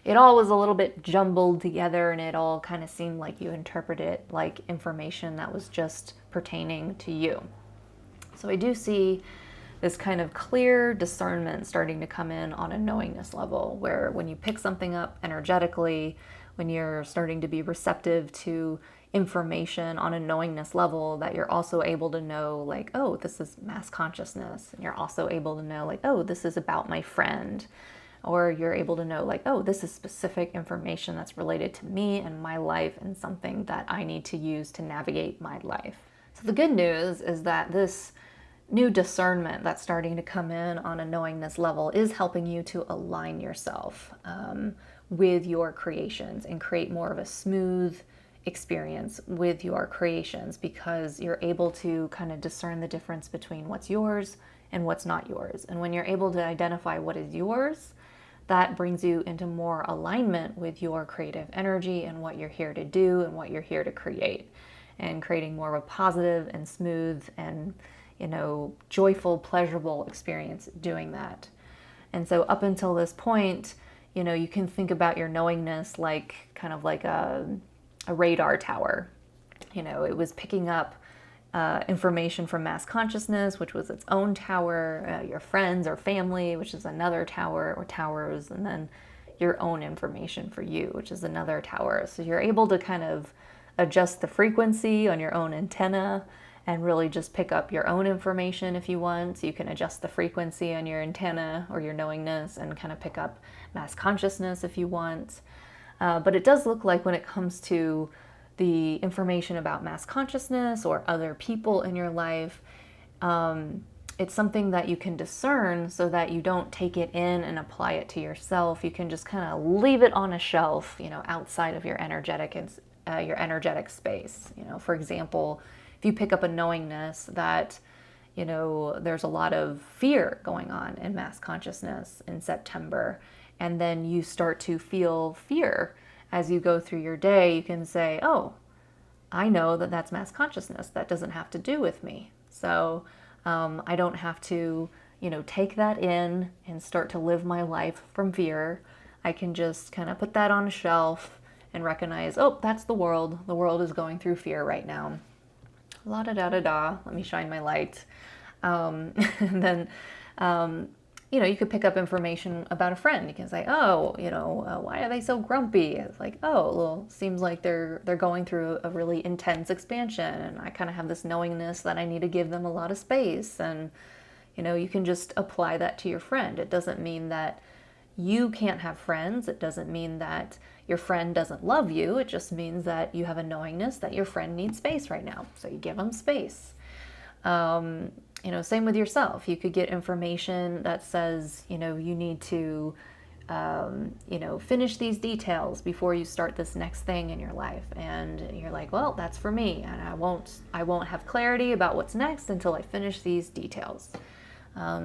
It all was a little bit jumbled together, and it all kind of seemed like you interpreted it like information that was just pertaining to you. So I do see this kind of clear discernment starting to come in on a knowingness level, where when you pick something up energetically, when you're starting to be receptive to information on a knowingness level, that you're also able to know, like, oh, this is mass consciousness. And you're also able to know, like, oh, this is about my friend. Or you're able to know, like, oh, this is specific information that's related to me and my life and something that I need to use to navigate my life. So the good news is that this new discernment that's starting to come in on a knowingness level is helping you to align yourself with your creations and create more of a smooth experience with your creations, because you're able to kind of discern the difference between what's yours and what's not yours. And when you're able to identify what is yours, that brings you into more alignment with your creative energy and what you're here to do and what you're here to create, and creating more of a positive and smooth and joyful, pleasurable experience doing that. And so up until this point, you can think about your knowingness like kind of like a radar tower. It was picking up information from mass consciousness, which was its own tower, your friends or family, which is another tower or towers, and then your own information for you, which is another tower. So you're able to kind of adjust the frequency on your own antenna and really just pick up your own information if you want. So you can adjust the frequency on your antenna or your knowingness and kind of pick up mass consciousness if you want. But it does look like when it comes to the information about mass consciousness or other people in your life, it's something that you can discern so that you don't take it in and apply it to yourself. You can just kind of leave it on a shelf, outside of your energetic space. For example, if you pick up a knowingness that, there's a lot of fear going on in mass consciousness in September, and then you start to feel fear as you go through your day, you can say, oh, I know that that's mass consciousness. That doesn't have to do with me. So I don't have to, take that in and start to live my life from fear. I can just kind of put that on a shelf and recognize, oh, that's the world. The world is going through fear right now. La da da da da. Let me shine my light. And then, you could pick up information about a friend. You can say, oh, why are they so grumpy? It's like, oh, well, seems like they're going through a really intense expansion, and I kind of have this knowingness that I need to give them a lot of space. And, you can just apply that to your friend. It doesn't mean that you can't have friends. It doesn't mean that your friend doesn't love you. It just means that you have a knowingness that your friend needs space right now. So you give them space. Same with yourself. You could get information that says, you need to, finish these details before you start this next thing in your life. And you're like, well, that's for me. And I won't have clarity about what's next until I finish these details.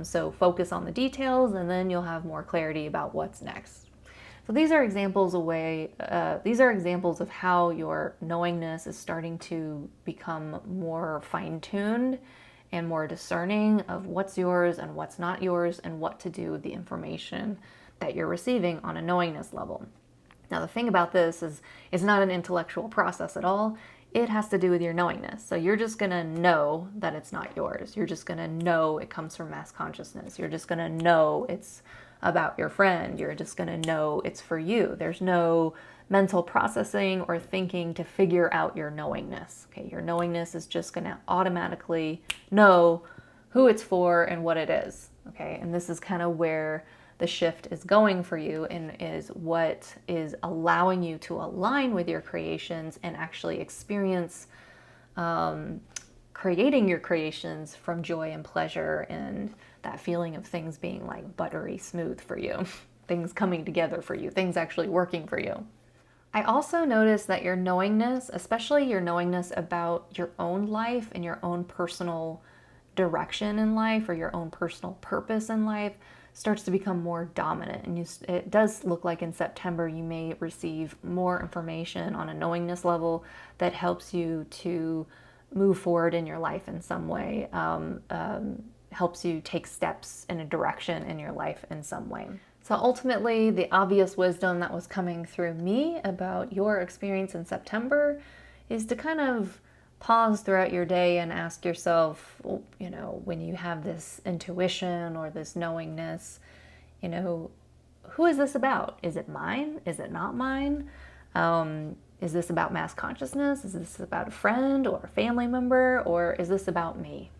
So focus on the details, and then you'll have more clarity about what's next. So these are examples of how your knowingness is starting to become more fine-tuned and more discerning of what's yours and what's not yours, and what to do with the information that you're receiving on a knowingness level. Now, the thing about this is it's not an intellectual process at all. It has to do with your knowingness. So you're just going to know that it's not yours. You're just going to know it comes from mass consciousness. You're just going to know it's about your friend. You're just going to know it's for you. There's no mental processing or thinking to figure out your knowingness. Okay, your knowingness is just going to automatically know who it's for and what it is. Okay, and this is kind of where the shift is going for you, and is what is allowing you to align with your creations and actually experience creating your creations from joy and pleasure, and that feeling of things being like buttery smooth for you, things coming together for you, things actually working for you. I also noticed that your knowingness, especially your knowingness about your own life and your own personal direction in life or your own personal purpose in life starts to become more dominant. And it does look like in September you may receive more information on a knowingness level that helps you to move forward in your life in some way, helps you take steps in a direction in your life in some way. So ultimately, the obvious wisdom that was coming through me about your experience in September is to kind of pause throughout your day and ask yourself, when you have this intuition or this knowingness, who is this about? Is it mine? Is it not mine? Is this about mass consciousness? Is this about a friend or a family member? Or is this about me?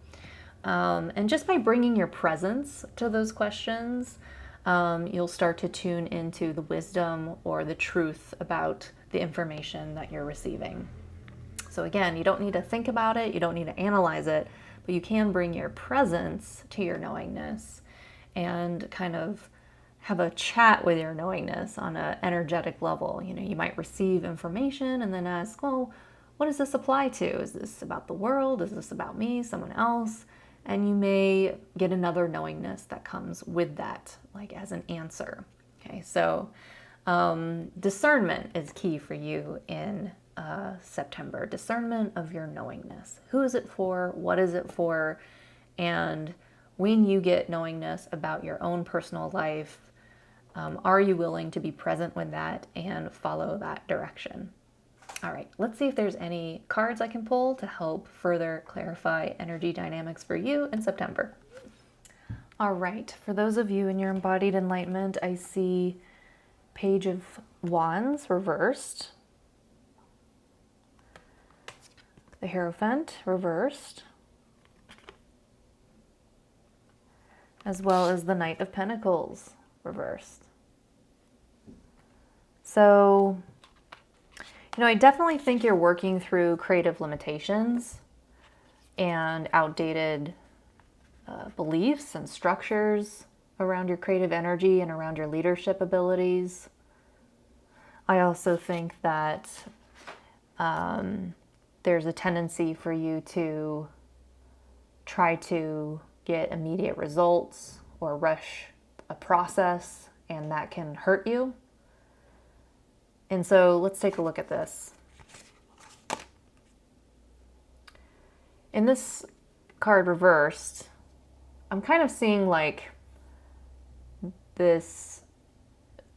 And just by bringing your presence to those questions, you'll start to tune into the wisdom or the truth about the information that you're receiving. So again, you don't need to think about it, you don't need to analyze it, but you can bring your presence to your knowingness and kind of have a chat with your knowingness on an energetic level. You might receive information and then ask, well, what does this apply to? Is this about the world? Is this about me, someone else? And you may get another knowingness that comes with that, like as an answer. Okay, so discernment is key for you in September. Discernment of your knowingness. Who is it for? What is it for? And when you get knowingness about your own personal life, are you willing to be present with that and follow that direction? All right, let's see if there's any cards I can pull to help further clarify energy dynamics for you in September. All right, for those of you in your embodied enlightenment, I see Page of Wands reversed, the Hierophant reversed, as well as the Knight of Pentacles reversed. So, I definitely think you're working through creative limitations and outdated beliefs and structures around your creative energy and around your leadership abilities. I also think that there's a tendency for you to try to get immediate results or rush a process, and that can hurt you. And so let's take a look at this. In this card reversed, I'm kind of seeing like this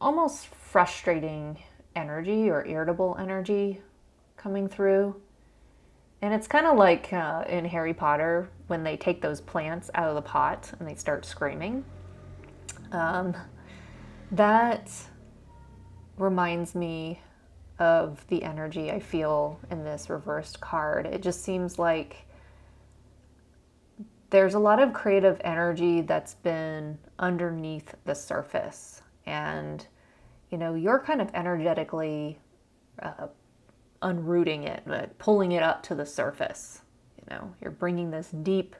almost frustrating energy or irritable energy coming through. And it's kind of like in Harry Potter when they take those plants out of the pot and they start screaming. That reminds me of the energy I feel in this reversed card. It just seems like there's a lot of creative energy that's been underneath the surface. And, you're kind of energetically unrooting it, but pulling it up to the surface. You're bringing this deep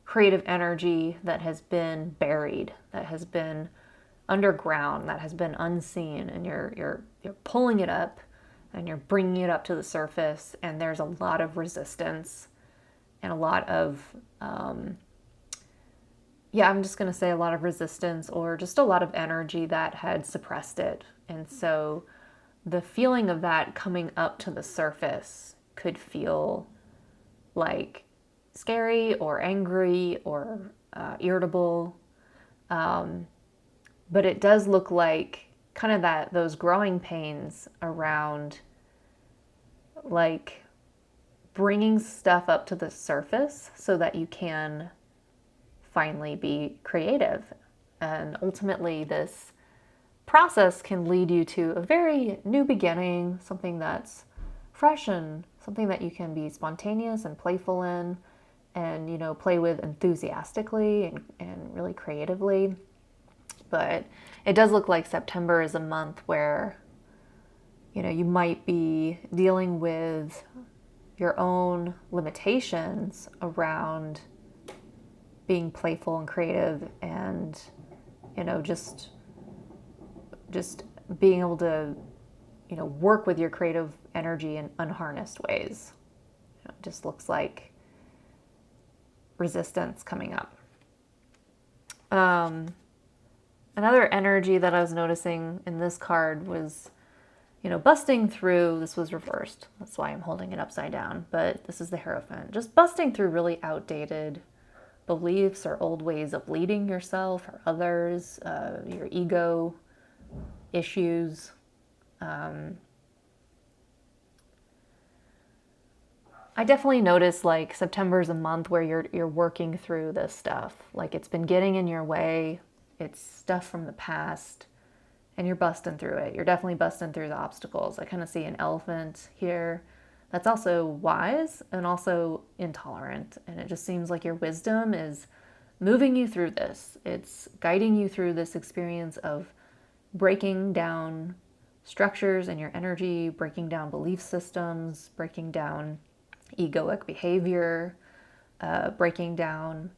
creative energy that has been buried, that has been underground, that has been unseen, and you're pulling it up and you're bringing it up to the surface, and there's a lot of resistance and a lot of I'm just going to say a lot of resistance or just a lot of energy that had suppressed it. And so the feeling of that coming up to the surface could feel like scary or angry or irritable. But it does look like kind of those growing pains around like bringing stuff up to the surface so that you can finally be creative. And ultimately this process can lead you to a very new beginning, something that's fresh and something that you can be spontaneous and playful in and, play with enthusiastically and really creatively. But it does look like September is a month where, you might be dealing with your own limitations around being playful and creative and, just being able to, work with your creative energy in unharnessed ways. It just looks like resistance coming up. Another energy that I was noticing in this card was, busting through. This was reversed. That's why I'm holding it upside down. But this is the Hierophant. Just busting through really outdated beliefs or old ways of leading yourself or others, your ego issues. I definitely notice like September is a month where you're working through this stuff. Like it's been getting in your way. It's stuff from the past and you're busting through it. You're definitely busting through the obstacles. I kind of see an elephant here that's also wise and also intolerant. And it just seems like your wisdom is moving you through this. It's guiding you through this experience of breaking down structures in your energy, breaking down belief systems, breaking down egoic behavior, breaking down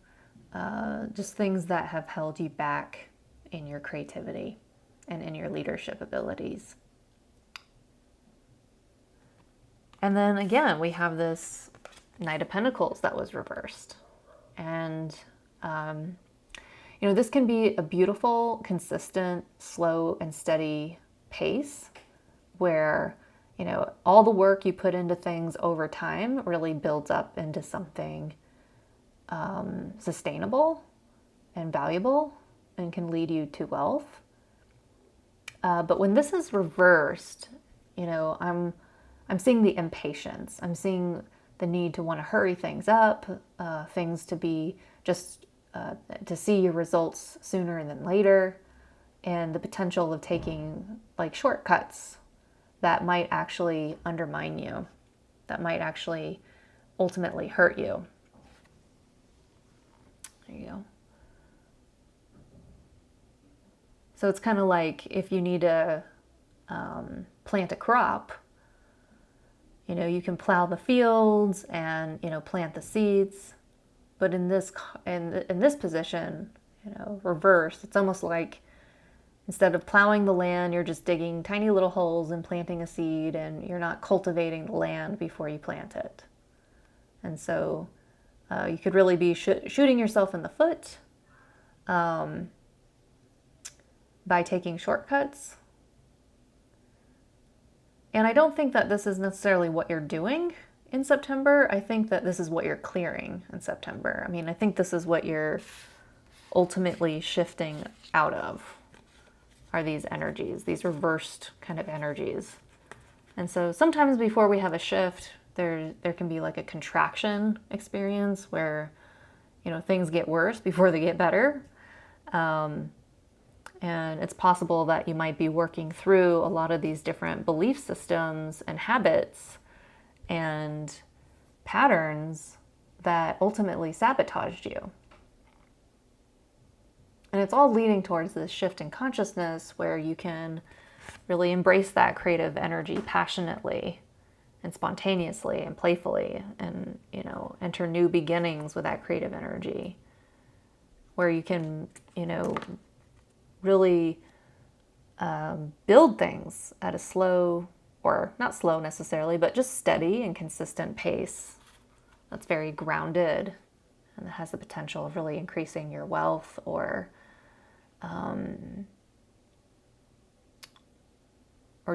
just things that have held you back in your creativity and in your leadership abilities. And then again, we have this Knight of Pentacles that was reversed. And, this can be a beautiful, consistent, slow and steady pace where, all the work you put into things over time really builds up into something sustainable and valuable and can lead you to wealth. But when this is reversed, I'm seeing the impatience. I'm seeing the need to want to hurry things up, things to be just to see your results sooner than later, and the potential of taking like shortcuts that might actually undermine you, that might actually ultimately hurt you. There you go. So it's kind of like if you need to plant a crop, you can plow the fields and, plant the seeds. But in this position, reverse, it's almost like instead of plowing the land, you're just digging tiny little holes and planting a seed, and you're not cultivating the land before you plant it. And so you could really be shooting yourself in the foot by taking shortcuts. And I don't think that this is necessarily what you're doing in September. I think that this is what you're clearing in September. I think this is what you're ultimately shifting out of, are these energies, these reversed kind of energies. And so sometimes before we have a shift, there can be like a contraction experience where, things get worse before they get better. And it's possible that you might be working through a lot of these different belief systems and habits and patterns that ultimately sabotaged you. And it's all leading towards this shift in consciousness where you can really embrace that creative energy passionately and spontaneously and playfully and, enter new beginnings with that creative energy where you can, really build things at a slow, or not slow necessarily, but just steady and consistent pace that's very grounded and that has the potential of really increasing your wealth or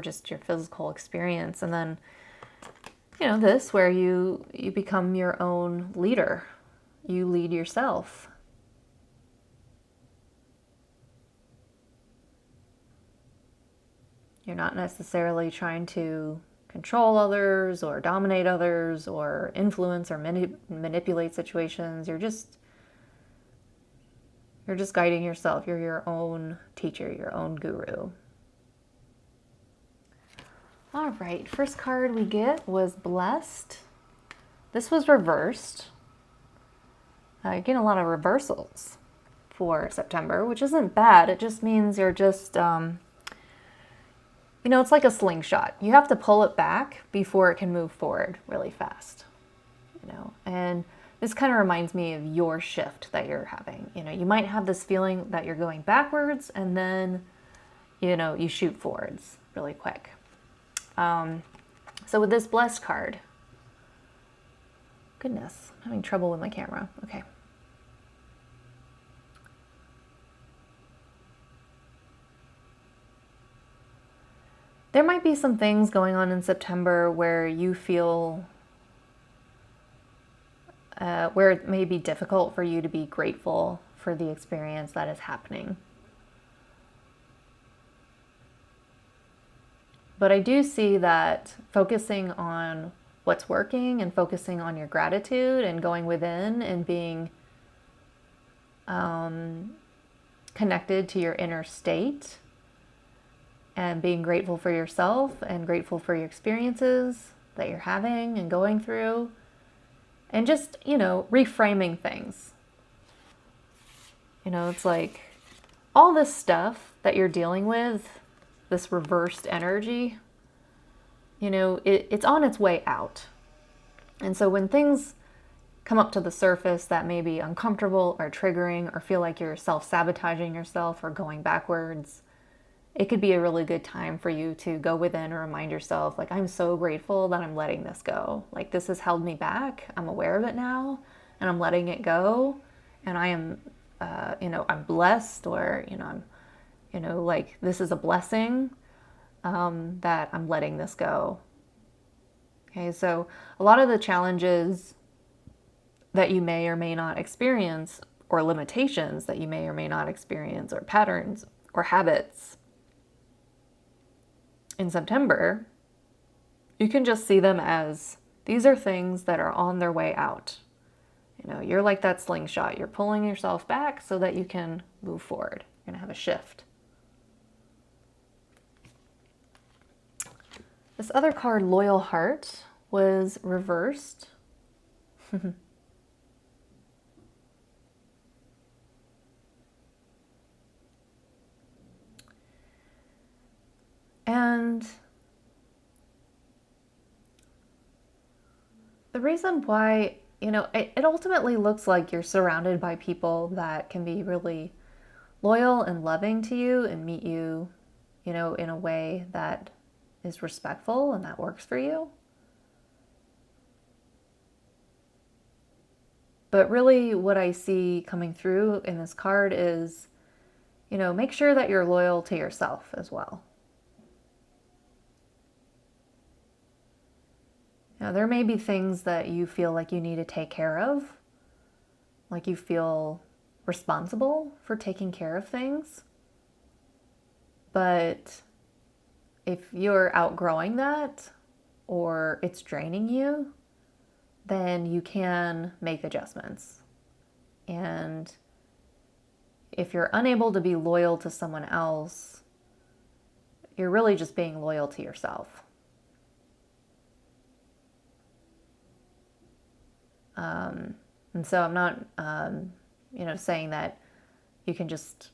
just your physical experience. And then, this where you become your own leader. You lead yourself. You're not necessarily trying to control others or dominate others or influence or manipulate situations. You're just guiding yourself. You're your own teacher, your own guru. All right, first card we get was Blessed. This was reversed. You're getting a lot of reversals for September, which isn't bad. It just means you're just... it's like a slingshot. You have to pull it back before it can move forward really fast, and this kind of reminds me of your shift that you're having. You might have this feeling that you're going backwards and then, you shoot forwards really quick. So with this Blessed card, goodness, I'm having trouble with my camera. Okay, There might be some things going on in September where you feel, where it may be difficult for you to be grateful for the experience that is happening. But I do see that focusing on what's working and focusing on your gratitude and going within and being connected to your inner state and being grateful for yourself and grateful for your experiences that you're having and going through, and just, reframing things. It's like all this stuff that you're dealing with, this reversed energy, it's on its way out. And so when things come up to the surface that may be uncomfortable or triggering or feel like you're self-sabotaging yourself or going backwards, it could be a really good time for you to go within and remind yourself, like, I'm so grateful that I'm letting this go. Like, this has held me back. I'm aware of it now and I'm letting it go. And I am, I'm blessed, or, like, this is a blessing that I'm letting this go. Okay, so a lot of the challenges that you may or may not experience, or limitations that you may or may not experience, or patterns or habits in September, you can just see them as these are things that are on their way out. You're like that slingshot. You're pulling yourself back so that you can move forward. You're going to have a shift. This other card, Loyal Heart, was reversed. And the reason why, it ultimately looks like you're surrounded by people that can be really loyal and loving to you and meet you, in a way that is respectful and that works for you. But really what I see coming through in this card is, make sure that you're loyal to yourself as well. There may be things that you feel like you need to take care of, like you feel responsible for taking care of things. But if you're outgrowing that or it's draining you, then you can make adjustments. And if you're unable to be loyal to someone else, you're really just being loyal to yourself. And so I'm not, saying that you can just,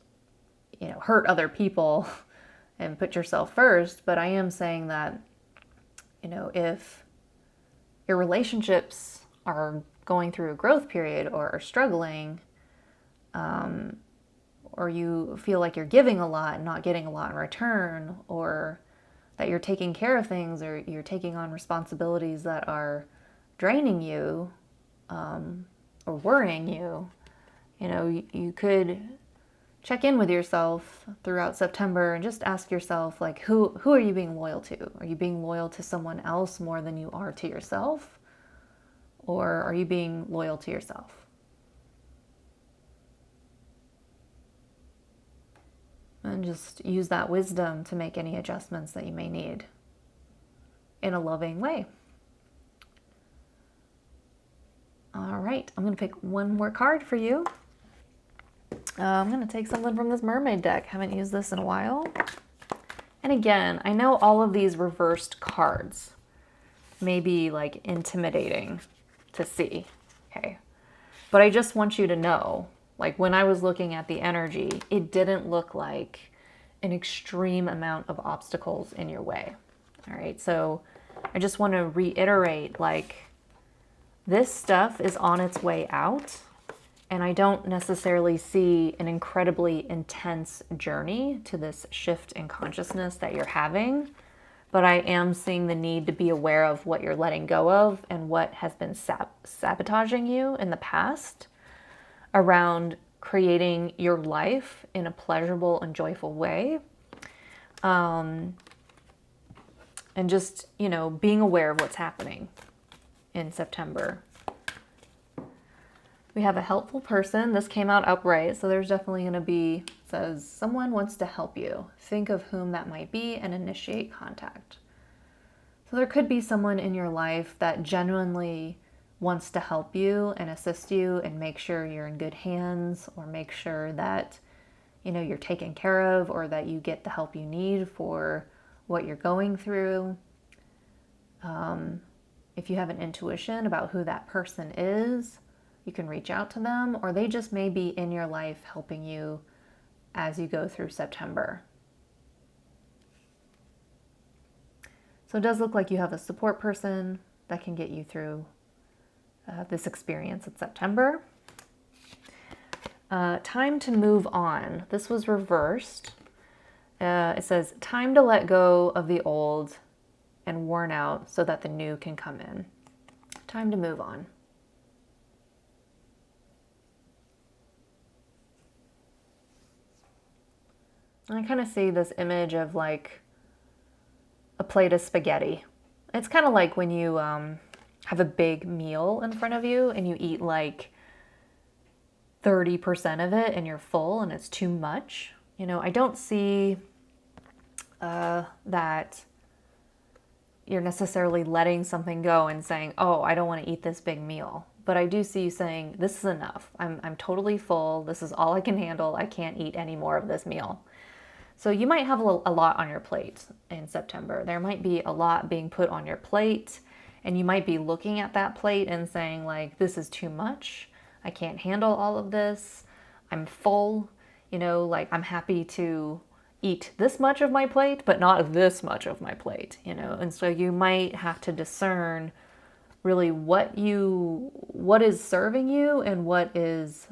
hurt other people and put yourself first, but I am saying that, if your relationships are going through a growth period or are struggling, or you feel like you're giving a lot and not getting a lot in return, or that you're taking care of things or you're taking on responsibilities that are draining you, or worrying you, you could check in with yourself throughout September and just ask yourself, like, who are you being loyal to? Are you being loyal to someone else more than you are to yourself? Or are you being loyal to yourself? And just use that wisdom to make any adjustments that you may need in a loving way. All right, I'm going to pick one more card for you. I'm going to take something from this mermaid deck. Haven't used this in a while. And again, I know all of these reversed cards may be like intimidating to see, okay? But I just want you to know, like, when I was looking at the energy, it didn't look like an extreme amount of obstacles in your way. All right, so I just want to reiterate, like, this stuff is on its way out, and I don't necessarily see an incredibly intense journey to this shift in consciousness that you're having, but I am seeing the need to be aware of what you're letting go of and what has been sabotaging you in the past around creating your life in a pleasurable and joyful way. And just, you know, being aware of what's happening in September. We have a helpful person. This came out upright, so there's definitely going to be, it says, someone wants to help you. Think of whom that might be and initiate contact. So there could be someone in your life that genuinely wants to help you and assist you and make sure you're in good hands, or make sure that, you know, you're taken care of, or that you get the help you need for what you're going through. If you have an intuition about who that person is, you can reach out to them, or they just may be in your life helping you as you go through September. So it does look like you have a support person that can get you through this experience in September. Time to move on. This was reversed. It says, time to let go of the old and worn out so that the new can come in. Time to move on. I kind of see this image of like a plate of spaghetti. It's kind of like when you have a big meal in front of you and you eat like 30% of it and you're full and it's too much. You know, I don't see that you're necessarily letting something go and saying, oh, I don't want to eat this big meal. But I do see you saying, this is enough. I'm totally full. This is all I can handle. I can't eat any more of this meal. So you might have a lot on your plate in September. There might be a lot being put on your plate, and you might be looking at that plate and saying like, this is too much. I can't handle all of this. I'm full. You know, like I'm happy to eat this much of my plate, but not this much of my plate, you know? And so you might have to discern really what is serving you and what is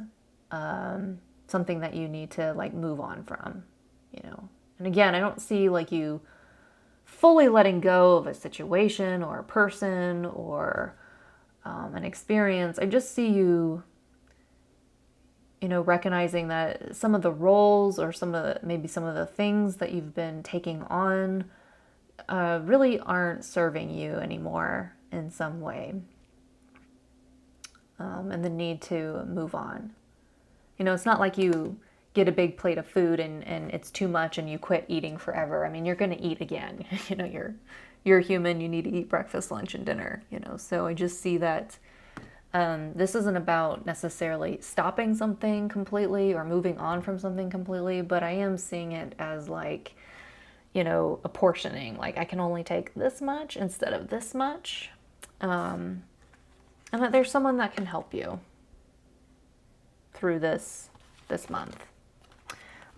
something that you need to like move on from. You know, and again, I don't see like you fully letting go of a situation or a person or an experience. I just see you, you know, recognizing that some of the roles or maybe some of the things that you've been taking on really aren't serving you anymore in some way, and the need to move on. You know, it's not like you get a big plate of food and it's too much and you quit eating forever. I mean, you're going to eat again. You know, you're human. You need to eat breakfast, lunch, and dinner, you know. So I just see that this isn't about necessarily stopping something completely or moving on from something completely, but I am seeing it as like, you know, apportioning. Like I can only take this much instead of this much. And that there's someone that can help you through this month.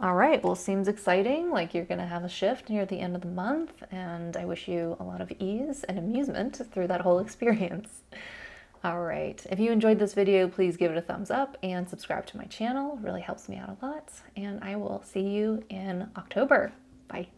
All right, well, seems exciting, like you're going to have a shift near the end of the month, and I wish you a lot of ease and amusement through that whole experience. All right, if you enjoyed this video, please give it a thumbs up and subscribe to my channel. It really helps me out a lot, and I will see you in October. Bye.